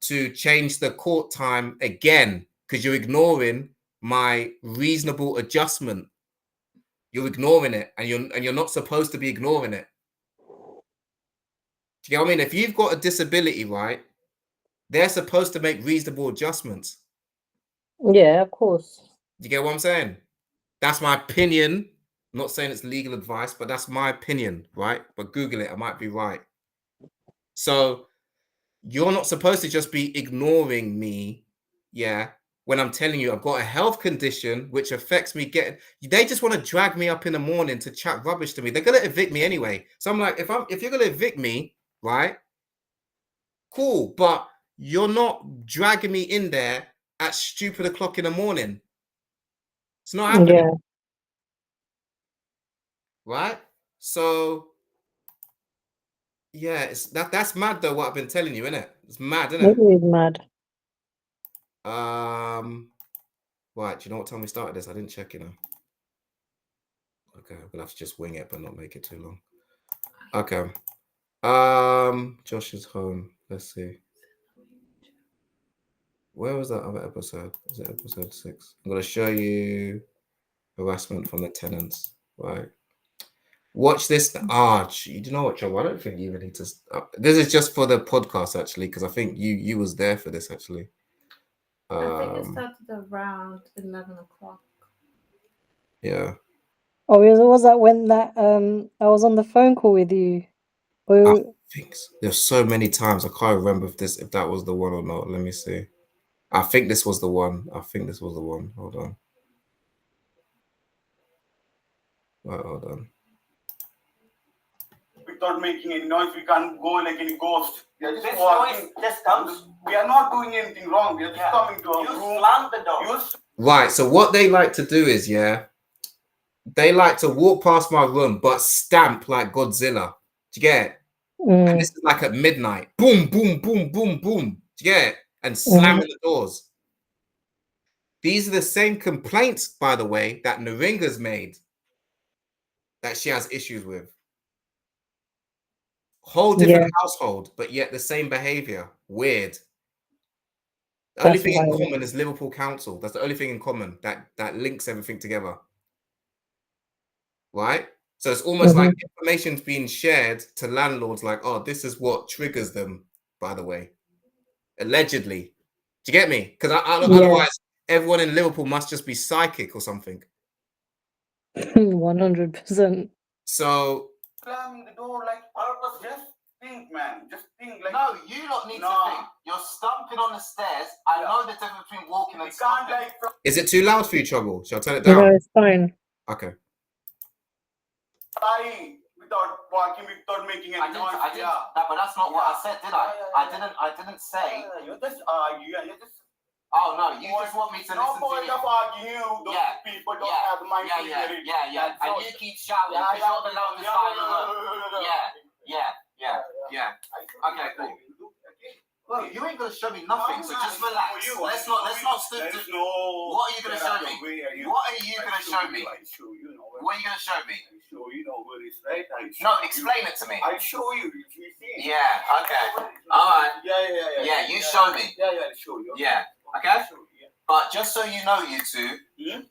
to change the court time again because you're ignoring my reasonable adjustment. You're ignoring it, and you're not supposed to be ignoring it. Do you get what I mean? If you've got a disability, right, they're supposed to make reasonable adjustments. Yeah, of course. Do you get what I'm saying? That's my opinion. I'm not saying it's legal advice, but that's my opinion, right? But Google it, I might be right. So you're not supposed to just be ignoring me, yeah, when I'm telling you I've got a health condition which affects me getting. They just want to drag me up in the morning to chat rubbish to me. They're gonna evict me anyway. So I'm like, if you're gonna evict me, right? Cool, but you're not dragging me in there at stupid o'clock in the morning. It's not happening. Yeah. Right? So yeah, it's that's mad though, what I've been telling you, isn't it? It's mad, isn't it? It is mad. Right, do you know what time we started this? I didn't check, you know. Okay, I'm gonna have to just wing it but not make it too long. Okay. Josh is home. Let's see. Where was that other episode? Is it episode 6? I'm gonna show you harassment from the tenants. Right. Watch this. Do you know what, Joe? I don't think you even need to. This is just for the podcast, actually, because I think you was there for this, actually. I think it started around 11 o'clock. Yeah. Oh, was that when that I was on the phone call with you? I think there's so many times I can't remember if that was the one or not. Let me see. I think this was the one. Hold on. Right, hold on. Without making any noise, we can't go like any ghost. We are just This walking. noise just comes. We are not doing anything wrong. We are just coming to our You room. slam the door. Right, so what they like to do is, yeah, they like to walk past my room but stamp like Godzilla. Do you get it? And this is like at midnight. Boom, boom, boom, boom, boom. Do you get it? And slamming the doors. These are the same complaints, by the way, that Naringa's made that she has issues with. Whole different household, but yet the same behavior. Weird. The only thing in common is Liverpool Council. That's the only thing in common that links everything together. Right? So it's almost like information's being shared to landlords like, oh, this is what triggers them, by the way. Allegedly. Do you get me? Because Yeah. otherwise, everyone in Liverpool must just be psychic or something. 100%. So Slam the door like purpose. Just think, man. Just think. Like No, you lot need to think. You're stumping on the stairs. I know the difference between walking we and can't stumping. like is it too loud for you, Trouble? Shall I turn it No, down? it's fine. Okay. fly without walking, without making any noise. But that's not what I said, did I? I didn't say. You just argue. You just. Oh no, you just want me to No listen to point you. of arguing. Those Yeah, people don't yeah, have the mind to hear it. yeah. And you keep shouting because you're the loudest guy in the room. Yeah. Okay, cool. Well, you ain't gonna show me nothing, so just relax. Let's not stoop to. What are you gonna show me? What are you gonna show me? I show you. What are you gonna show me? I show you know where it's right. No, explain it to me. I show you. You see. Yeah. Okay. All right. Yeah. Yeah, you show me. Yeah, I'll show you. Yeah. Okay. But just so you know, you two,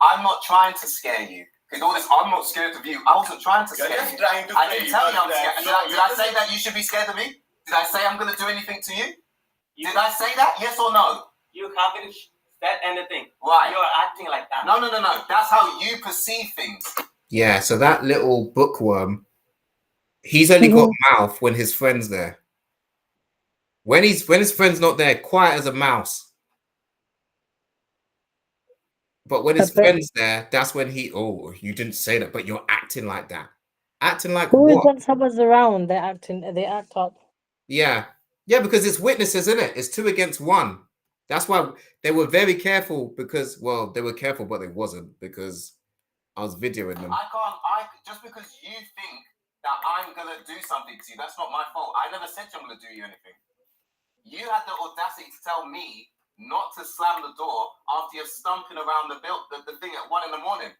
I'm not trying to scare you. Because all this, I'm not scared of you. I wasn't trying to You're scare just you. trying to I play. didn't tell you I'm scared. Did I say that you should be scared of me? Did I say I'm going to do anything to you? Did I say that? Yes or no? You haven't said anything. Right. You're acting like that. No. That's how you perceive things. Yeah, so that little bookworm, he's only got mouth when his friend's there. When his friend's not there, quiet as a mouse. But when his friend's there, that's when you didn't say that, but you're acting like that. Acting like Always what? when someone's around, they act up. Yeah, because it's witnesses, isn't it? It's 2 against 1. That's why they were very careful because, well, they were careful, but they wasn't because I was videoing them. Just because you think that I'm going to do something to you, that's not my fault. I never said I'm going to do you anything. You had the audacity to tell me not to slam the door after you're stumping around the thing at 1 a.m.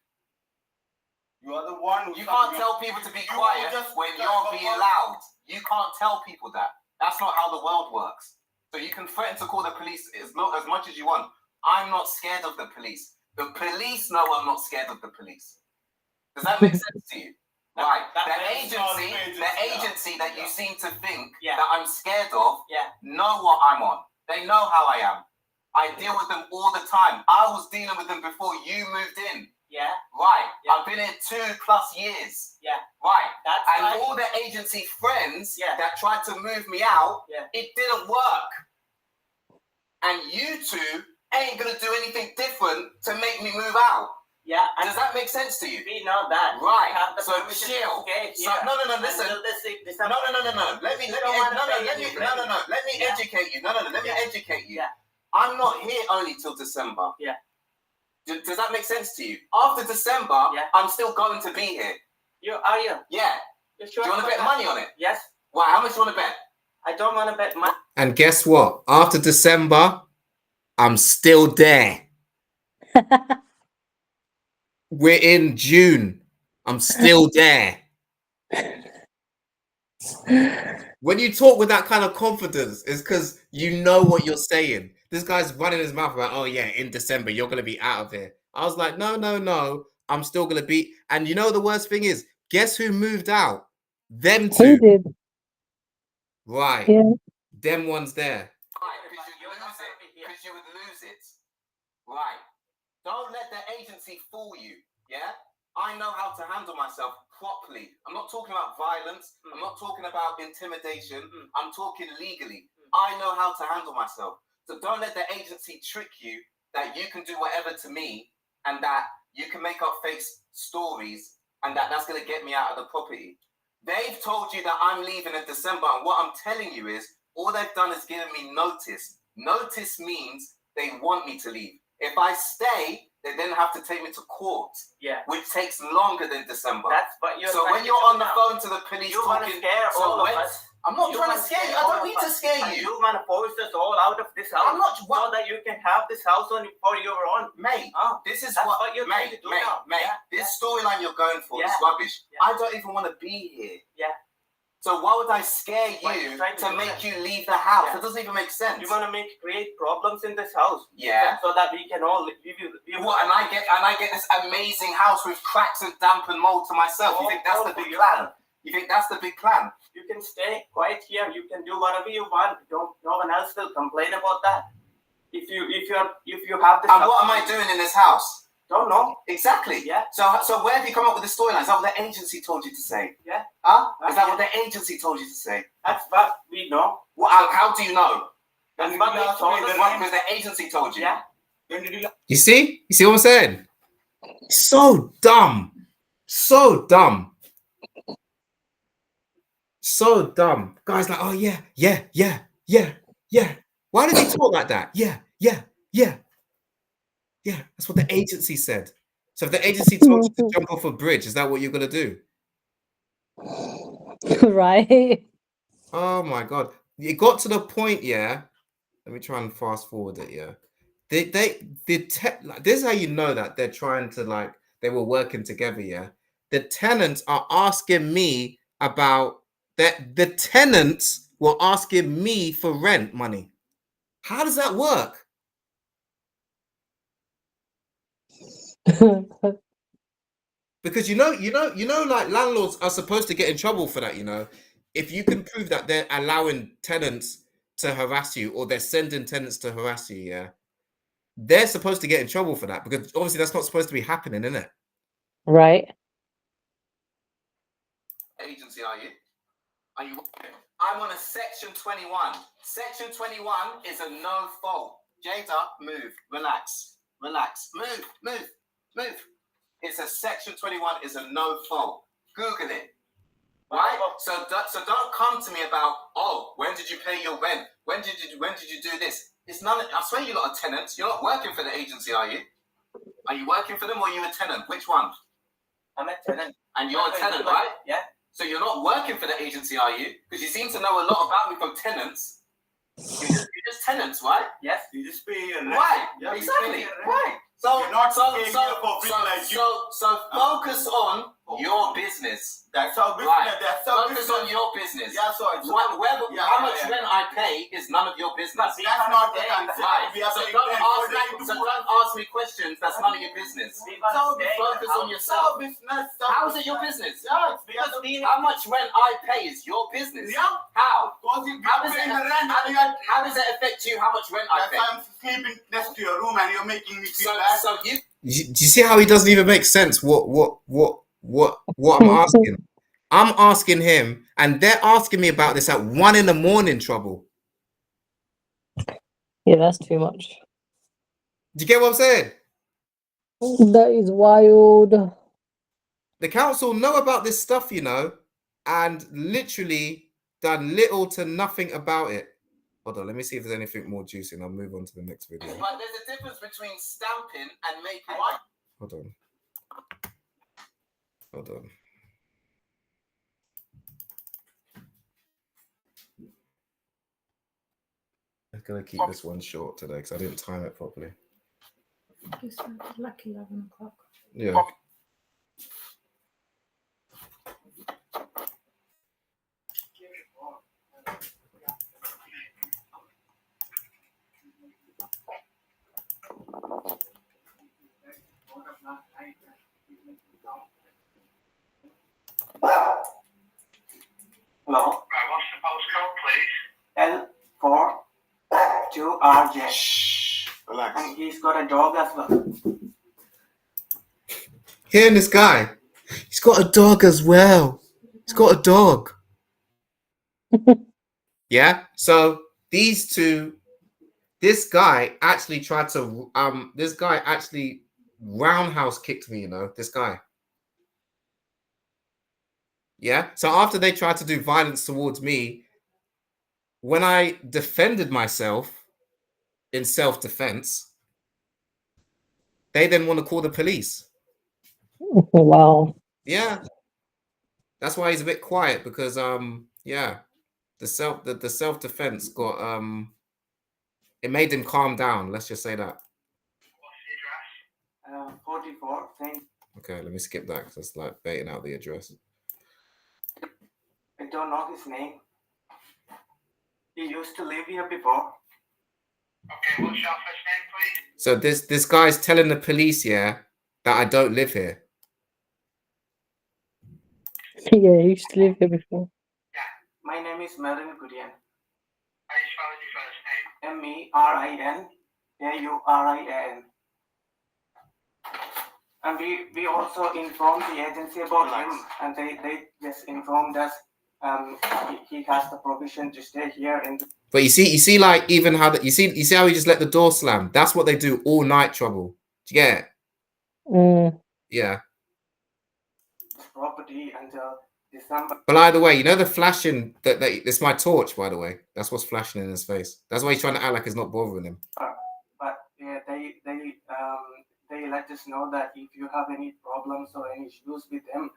You are the one. You can't tell people to be quiet when you're being loud. You can't tell people that. That's not how the world works. So you can threaten to call the police as much as you want. I'm not scared of the police. The police know I'm not scared of the police. Does that make sense to you? Right. The agency that you seem to think that I'm scared of know what I'm on. They know how I am. I deal with them all the time. I was dealing with them before you moved in. Yeah. Right. Yeah. I've been here 2+ years. Yeah. Right. That's and all the agency friends that tried to move me out, it didn't work. And you two ain't gonna do anything different to make me move out. Yeah. Does that make sense to you? We know that. Right. So chill. So, no. Listen. No. Let me educate you. Let me educate you. Yeah. I'm not here only till December. Yeah. Does that make sense to you? After December, I'm still going to be here. Are you? Yeah. You sure? Do you want to bet money on it? Yes. Why? How much do you want to bet? I don't want to bet money. And guess what? After December, I'm still there. We're in June. I'm still there. When you talk with that kind of confidence, it's because you know what you're saying. This guy's running his mouth about, oh yeah, in December, you're going to be out of here. I was like, no. I'm still going to be. And you know the worst thing is, guess who moved out? Them two. Who did? Right. Yeah. Them ones there. Right, because you would lose it. Right. Don't let the agency fool you, yeah? I know how to handle myself properly. I'm not talking about violence. I'm not talking about intimidation. I'm talking legally. I know how to handle myself. So don't let the agency trick you that you can do whatever to me and that you can make up fake stories and that's going to get me out of the property. They've told you that I'm leaving in December, and what I'm telling you is all they've done is given me notice. Notice means they want me to leave. If I stay, they then have to take me to court, which takes longer than December. That's what you're. So when you're on the phone to the police, you want to scare all of us. I'm not trying to scare you. I don't need to scare you. You want to force us all out of this house. I'm not. So that you can have this house for your own. Mate, this is that's what you're mate. This storyline you're going for is rubbish. Yeah. I don't even want to be here. Yeah. So why would I scare you to make you leave the house? Yeah. That doesn't even make sense. You want to create problems in this house. Yeah. So that we can all live. What? And I get this amazing house with cracks and damp and mold to myself. You think that's the big plan? You think that's the big plan? You You can stay quiet here. You can do whatever you want. No one else will complain about that. If you have this. And what am I doing in this house? Don't know. Exactly. Yeah. So where have you come up with the storyline? Is that what the agency told you to say? Yeah. Huh? Is that what the agency told you to say? That's what we know. How do you know? That's what they told us. Because the agency told you. Yeah. You see what I'm saying? So dumb, so dumb. So dumb. Guys like, oh yeah. Why did he talk like that? Yeah. That's what the agency said. So if the agency told you to jump off a bridge, is that what you're gonna do? Right. Oh my god. It got to the point, yeah. Let me try and fast forward it, yeah. This is how you know that they're trying to, like, they were working together, yeah. The tenants are asking me about that. The tenants were asking me for rent money. How does that work? Because you know, like landlords are supposed to get in trouble for that, you know. If you can prove that they're allowing tenants to harass you or they're sending tenants to harass you, yeah, they're supposed to get in trouble for that, because obviously that's not supposed to be happening, isn't it? Right. Agency, are you? I'm on a section 21. Section 21 is a no fault. Jada, move, relax, move. It's a section 21 is a no fault. Google it. Right? So don't come to me about, oh, when did you pay your rent? When did you do this? It's none. I swear you're not a tenant. You're not working for the agency, are you? Are you working for them or are you a tenant? Which one? I'm a tenant. And you're a tenant, right? Yeah. So you're not working for the agency, are you? Because you seem to know a lot about me from tenants. You're just tenants, right? Yes. You just pay your rent. Right. Yeah, Exactly. you pay your rent. Right. So You're not paying here for free like you. so focus on your business. That's how business. Right. That's how Focus business. on your business. Yeah, so it's How much rent I pay is none of your business. But That's not the Right. answer. Right. We are So saying don't that ask what they me. do. So don't ask me questions. That's none of your business. We So must stay in focus the on house. yourself. So business. How is it your business? Yeah, it's Because because we How much rent I pay is your business. yeah. How? Because you How does pay it? the rent and you are. How does it affect you? How much rent I That's pay? why I'm sleeping next to your room and you're making me feel So bad. you. Do you see how he doesn't even make sense? What I'm asking? I'm asking him, and they're asking me about this at 1 a.m. Trouble. Yeah, that's too much. Do you get what I'm saying? That is wild. The council know about this stuff, you know, and literally done little to nothing about it. Hold on, let me see if there's anything more juicy, and I'll move on to the next video. But there's a difference between stamping and making. Hold on. Hold on. I'm gonna keep this one short today because I didn't time it properly. It's like 11 o'clock. Yeah. Hello. Right, what's the postcode, please? L4 2RJ. Shh. Relax. And he's got a dog as well. Hearing this guy, he's got a dog as well. He's got a dog. Yeah. So these two, this guy actually tried to this guy actually roundhouse kicked me, you know, this guy. Yeah. So after they tried to do violence towards me, when I defended myself in self-defense, they then want to call the police. Wow. Yeah. That's why he's a bit quiet, because yeah, the self-defense got it made him calm down. Let's just say that. What's the address? 44. Saying Okay, let me skip that because it's like baiting out the address. I don't know his name. He used to live here before. Okay, what's your first name, please? So this guy's telling the police, yeah, that I don't live here. Yeah, he used to live here before. My name is Merin Gurian. How you spelling your first name? MERINGURIAN. And we also informed the agency about him, and they just informed us he has the provision to stay here in the. But you see, like even how that you see how he just let the door slam. That's what they do all night. Trouble. Do you get it? Yeah. Property until December. But either way, you know the flashing that it's my torch. By the way, that's what's flashing in his face. That's why he's trying to act like it's not bothering him. But yeah, they let us know that if you have any problems or any issues with them,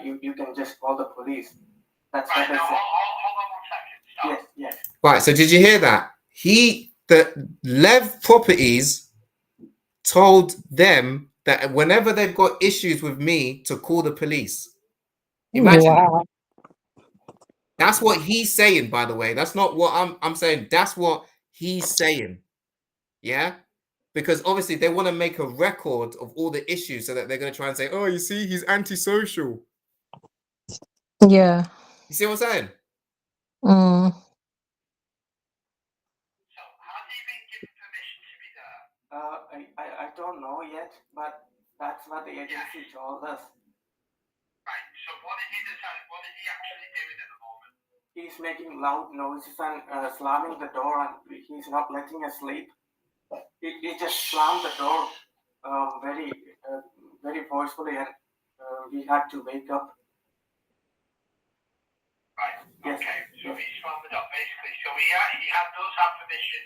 you can just call the police. That's what they said. Hold on 1 second. Stop. Yes. Right. So did you hear that? The Lev Properties told them that whenever they've got issues with me to call the police. Imagine. Wow. That's what he's saying, by the way. That's not what I'm saying. That's what he's saying. Yeah? Because obviously they want to make a record of all the issues so that they're going to try and say, oh, you see, he's antisocial. Yeah. You see what I'm saying? So, how do you been given permission to be there? I don't know yet, but that's what the agency told us. Right. So, what is he actually doing at the moment? He's making loud noises and slamming the door, and he's not letting us sleep. He just slammed the door very forcefully, and we had to wake up. Right. Yes. Okay. So he slammed it up basically. So he does have permission.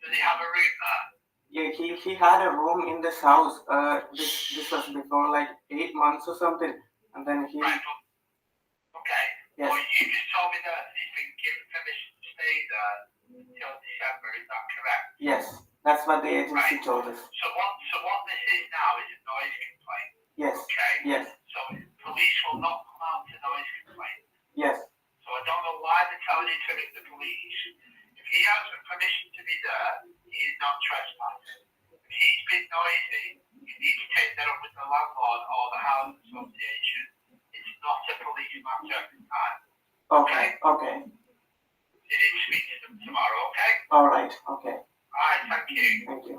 Does he have a room there? Yeah, he had a room in this house. This was before like 8 months or something, and then he. Right. Okay. Yes. Well, you just told me that he's been given permission to stay there until December. Is that correct? Yes, that's what the agency told us. So what this is now is a noise complaint. Yes. Okay. Yes. So police will not come out to noise complaint. Yes. So I don't know why they're telling you to ring the police. If he has permission to be there, he is not trespassing. If he's been noisy, you need to take that up with the landlord or the housing association. It's not a police matter at this time. Okay. Okay. You need to speak to them tomorrow, okay? All right. Okay. All right, thank you. Thank you.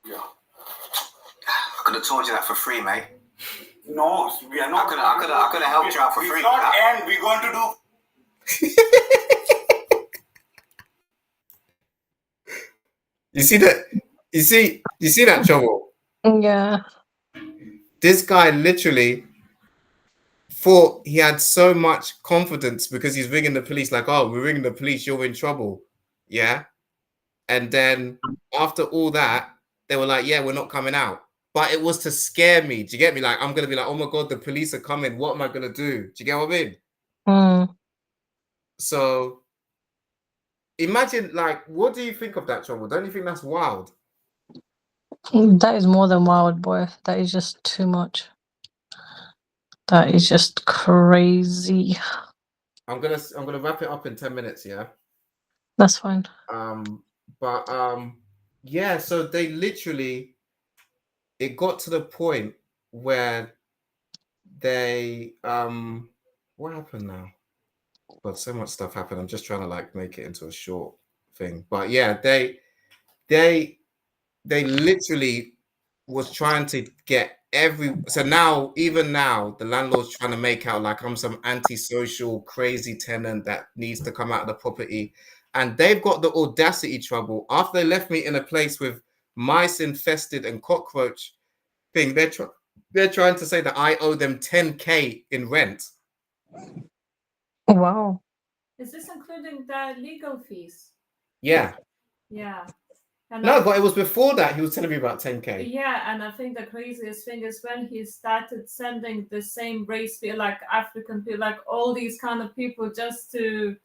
Yeah. I could have told you that for free, mate. No, we are not. I could have helped you out for free. It's not end. We're going to do. You see that? You see that trouble? Yeah. This guy literally thought he had so much confidence because he's ringing the police, like, oh, we're ringing the police, you're in trouble. Yeah. And then after all that, they were like, yeah, we're not coming out. But it was to scare me. Do you get me? Like, I'm going to be like, oh my God, the police are coming. What am I going to do? Do you get what I mean? So imagine, like, what do you think of that, trouble? Don't you think that's wild? That is more than wild, boy. That is just too much. That is just crazy. I'm gonna wrap it up in 10 minutes, yeah. That's fine. Yeah, so they literally, it got to the point where they what happened now? But so much stuff happened. I'm just trying to like make it into a short thing. But yeah, they literally was trying to get so now, even now, the landlord's trying to make out like I'm some antisocial, crazy tenant that needs to come out of the property. And they've got the audacity, trouble. After they left me in a place with mice infested and cockroach thing, they're trying to say that I owe them 10K in rent. Wow. Is this including the legal fees? Yeah. Yeah. And No, but it was before that he was telling me about 10K. yeah, and I think the craziest thing is when he started sending the same race people, like African people, like all these kind of people, just to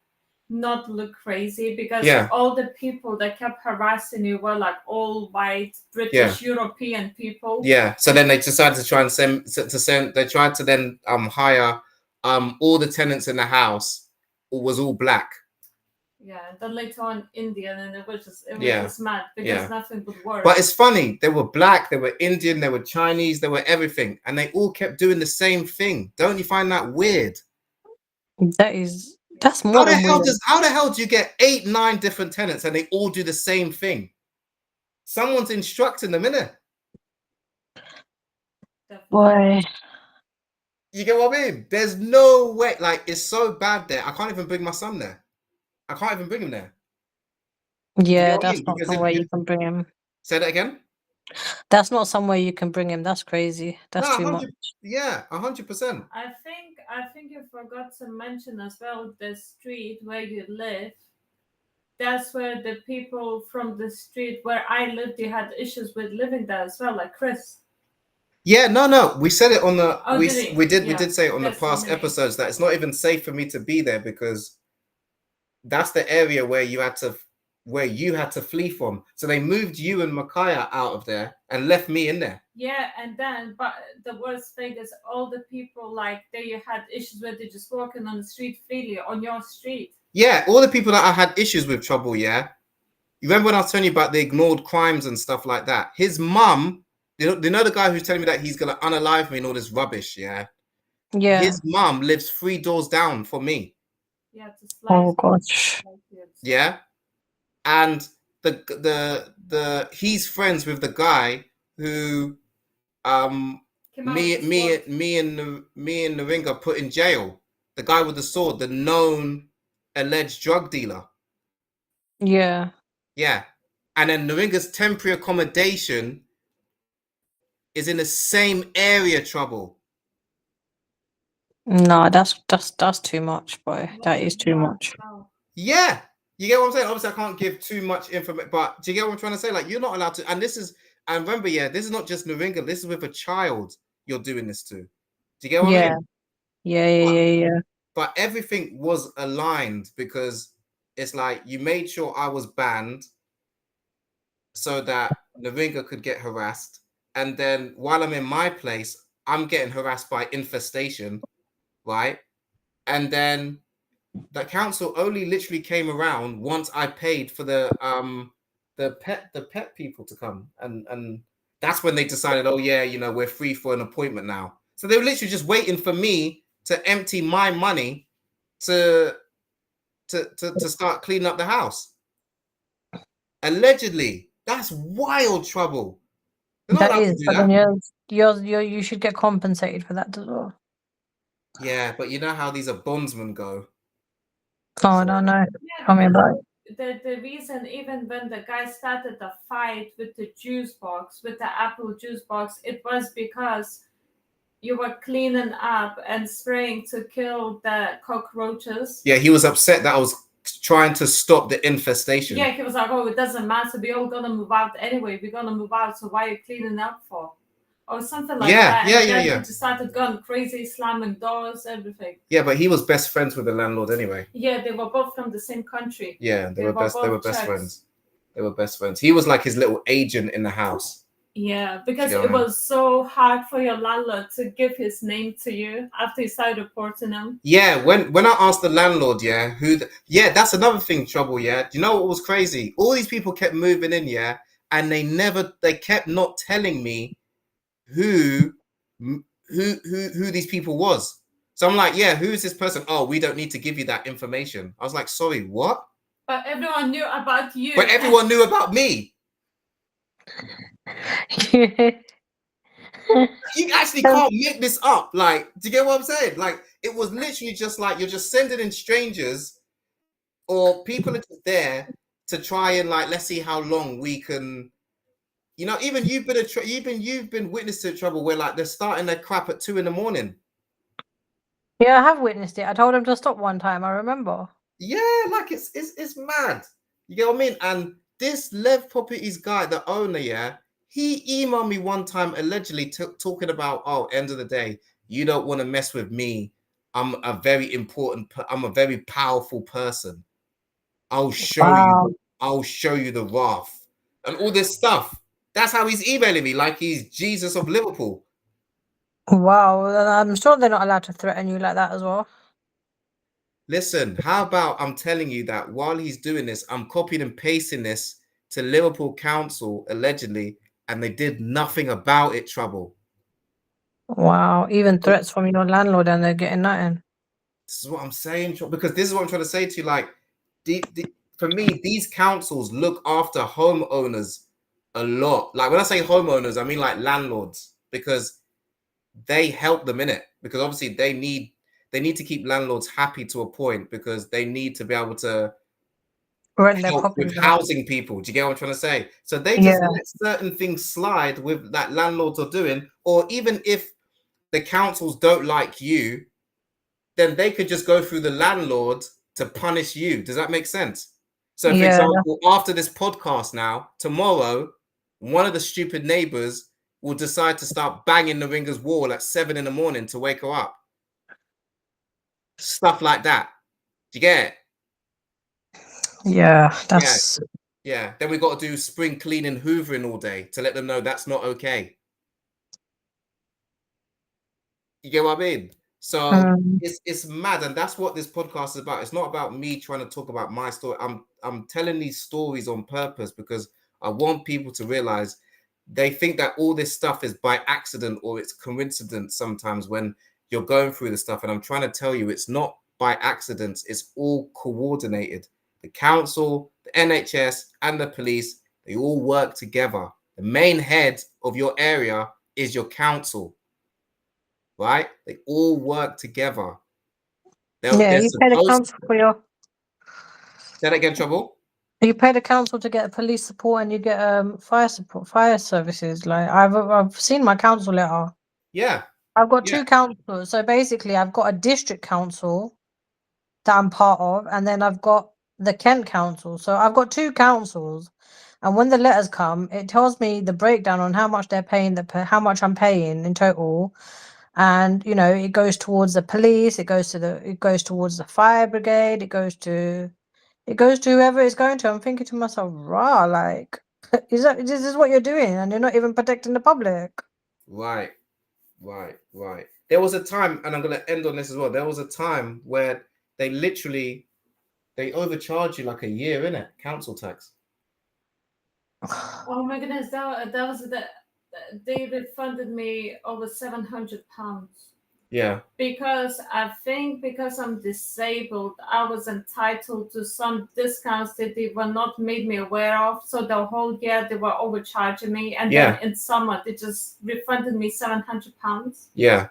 not look crazy, because all the people that kept harassing you were like all white, British, European people. Yeah. So then they decided to try and they tried to then hire all the tenants in the house was all black. Yeah, then later on Indian, and it was just Yeah. just mad because Yeah. nothing would work. But it's funny. They were black, they were Indian, they were Chinese, they were everything, and they all kept doing the same thing. Don't you find that weird? That's more than weird. How the hell do you get 8, 9 different tenants and they all do the same thing? Someone's instructing them, innit? Definitely. Boy. You get what I mean? There's no way. Like, it's so bad there. I can't even bring my son there. I can't even bring him there. Yeah, what I that's mean? not Because somewhere if- you can bring him. Say that again? That's not somewhere you can bring him. That's crazy. That's No, too much. 100 Yeah, 100%. I think you forgot to mention as well the street where you live. That's where the people from the street where I lived, they had issues with living there as well, like Chris. Yeah, no. We said it on the Oh, we did he? we did Yeah. say it on the That's past amazing. episodes that it's not even safe for me to be there because that's the area where you had to flee from. So they moved you and Micaiah out of there and left me in there. Yeah, and then, but the worst thing is all the people like they had issues with, they just walking on the street freely on your street. Yeah, all the people that I had issues with trouble, yeah. You remember when I was telling you about the ignored crimes and stuff like that? His mum, you know the guy who's telling me that he's gonna unalive me and all this rubbish, yeah? Yeah. His mum lives 3 doors down from me. Yeah, to slice Oh it, gosh. slice it. Yeah. And the he's friends with the guy who Came out me with the sword. and Naringa put in jail. The guy with the sword, the known alleged drug dealer. Yeah. Yeah. And then Naringa's temporary accommodation is in the same area, trouble. No, that's too much, boy. That is too much. Oh. Yeah. You get what I'm saying? Obviously, I can't give too much information, but do you get what I'm trying to say? Like, you're not allowed to, and remember, yeah, this is not just Naringa, this is with a child you're doing this to. Do you get what I Yeah. mean? Yeah. But everything was aligned because it's like you made sure I was banned so that Naringa could get harassed. And then while I'm in my place, I'm getting harassed by infestation, right? And then the council only literally came around once I paid for the pet people to come. And that's when they decided, oh yeah, you know, we're free for an appointment now. So they were literally just waiting for me to empty my money to start cleaning up the house. Allegedly. That's wild trouble. They're not That allowed is, to do but that. then you should get compensated for that as well. Yeah, but you know how these are bondsmen go. Oh, I don't know. Yeah, Tell me about the reason, even when the guy started the fight with the juice box, with the apple juice box, it was because you were cleaning up and spraying to kill the cockroaches. Yeah, he was upset that I was trying to stop the infestation. Yeah, he was like, oh, it doesn't matter. We're all gonna move out anyway. We're gonna move out, so why are you cleaning up for? Or something like that. Yeah. They just started going crazy, slamming doors, everything. Yeah, but he was best friends with the landlord anyway. Yeah, they were both from the same country. Yeah, they were best Czechs. friends. They were best friends. He was like his little agent in the house. Yeah, because Yeah. it was so hard for your landlord to give his name to you after you started reporting him. Yeah, when I asked the landlord, that's another thing, trouble, yeah. Do you know what was crazy? All these people kept moving in, yeah, and they kept not telling me who these people was. So I'm like, yeah, who's this person? Oh, we don't need to give you that information. I was like, sorry, what? But everyone knew about you. But everyone knew about me. it. You actually can't make this up. Like, do you get what I'm saying? Like, it was literally just like you're just sending in strangers or people are just there to try and like, let's see how long we can. You know, even you've been witness to trouble where like they're starting their crap at 2 a.m. Yeah, I have witnessed it. I told him to stop one time. I remember. Yeah, like it's mad. You get what I mean? And this Lev Properties guy, the owner, yeah, he emailed me one time allegedly talking about, oh, end of the day, you don't want to mess with me. I'm a very powerful person. I'll show you the wrath and all this stuff. That's how he's emailing me, like he's Jesus of Liverpool. Wow, and I'm sure they're not allowed to threaten you like that as well. Listen, how about I'm telling you that while he's doing this, I'm copying and pasting this to Liverpool Council, allegedly, and they did nothing about it, Trouble. Wow, even threats from your landlord and they're getting nothing. This is what I'm saying, because this is what I'm trying to say to you. Like, for me, these councils look after homeowners a lot. Like, when I say homeowners, I mean like landlords, because they help them in it. Because obviously they need to keep landlords happy to a point, because they need to be able to Rent their help with properties out. housing people. Do you get what I'm trying to say? So they just Yeah. let certain things slide with that landlords are doing, or even if the councils don't like you, then they could just go through the landlord to punish you. Does that make sense? So, for Yeah. example, after this podcast now, tomorrow, one of the stupid neighbors will decide to start banging the ringer's wall at 7 in the morning to wake her up. Stuff like that. Do you get it? Yeah, that's Yeah. Then we got to do spring cleaning, hoovering all day to let them know that's not okay. You get what I mean? So it's mad, and that's what this podcast is about. It's not about me trying to talk about my story. I'm telling these stories on purpose because I want people to realize they think that all this stuff is by accident or it's coincidence sometimes when you're going through the stuff. And I'm trying to tell you it's not by accident, it's all coordinated. The council, the NHS, and the police, they all work together. The main head of your area is your council. Right? They all work together. yeah, you pay the council for your. Say that again, Trouble? You pay the council to get police support and you get fire support, fire services. Like I've seen my council letter. Yeah. I've got two councils. So basically I've got a district council that I'm part of, and then I've got the Kent Council. So I've got two councils. And when the letters come, it tells me the breakdown on how much they're paying, how much I'm paying in total. And you know, it goes towards the police, it goes towards the fire brigade, it goes to whoever it's going to. I'm thinking to myself, rah, like, this is what you're doing, and you're not even protecting the public. Right. There was a time, and I'm gonna end on this as well. There was a time where they overcharge you like a year, innit? Council tax. Oh my goodness, that was they refunded me over £700. Yeah. Because I think because I'm disabled, I was entitled to some discounts that they were not made me aware of. So the whole year they were overcharging me, and then in summer they just refunded me £700. Yeah.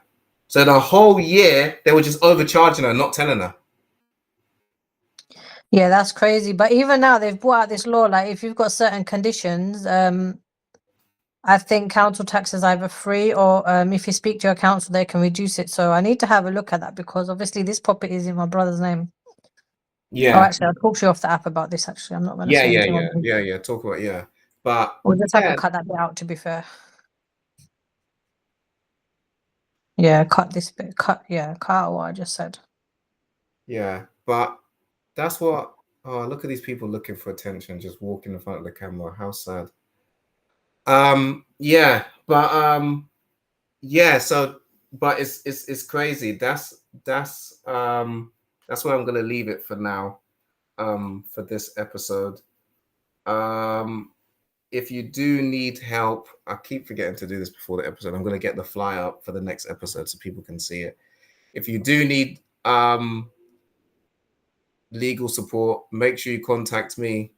So the whole year they were just overcharging her, not telling her. Yeah, that's crazy. But even now they've brought out this law, like if you've got certain conditions, I think council tax is either free or if you speak to your council, they can reduce it. So I need to have a look at that because obviously this property is in my brother's name. Yeah. Oh, actually, I'll talk to you off the app about this. Actually, I'm not going to say anything. Yeah. Talk about but we'll just have to cut that bit out. To be fair, yeah, cut this bit. Cut out what I just said. Yeah, but that's what. Oh, look at these people looking for attention, just walking in front of the camera. How sad. Yeah, but yeah. So, but it's crazy. That's where I'm gonna leave it for now. For this episode. If you do need help, I keep forgetting to do this before the episode. I'm gonna get the flyer up for the next episode so people can see it. If you do need legal support, make sure you contact me.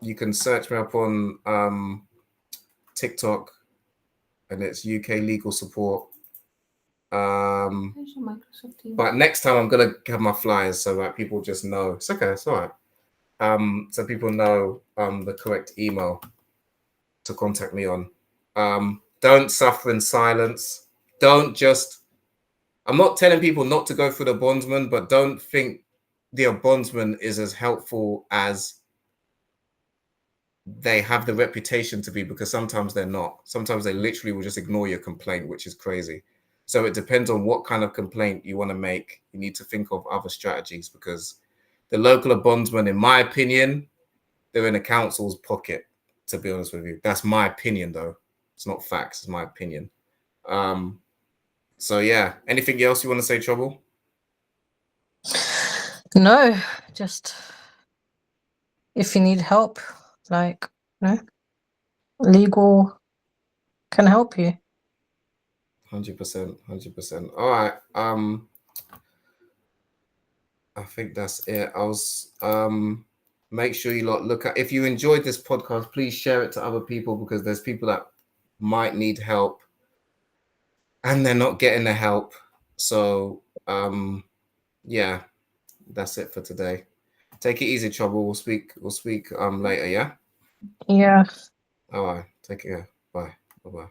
You can search me up on TikTok, and it's UK Legal Support. But next time I'm gonna have my flyers so that people just know. It's okay, it's all right. So people know the correct email to contact me on. Don't suffer in silence. I'm not telling people not to go through the bondsman, but don't think the bondsman is as helpful as they have the reputation to be, because sometimes they're not. Sometimes they literally will just ignore your complaint, which is crazy. So it depends on what kind of complaint you want to make. You need to think of other strategies, because the local bondsman, in my opinion, they're in the council's pocket, to be honest with you. That's my opinion, though. It's not facts, it's my opinion. So yeah, anything else you want to say, Trouble? No, just if you need help, like, you know, legal can help you. 100%, 100%. All right. I think that's it. I was make sure you look at, if you enjoyed this podcast, please share it to other people, because there's people that might need help and they're not getting the help. So yeah, that's it for today. Take it easy, Trouble. We'll speak later, yeah? Yeah. All right. Take care. Bye. Bye-bye.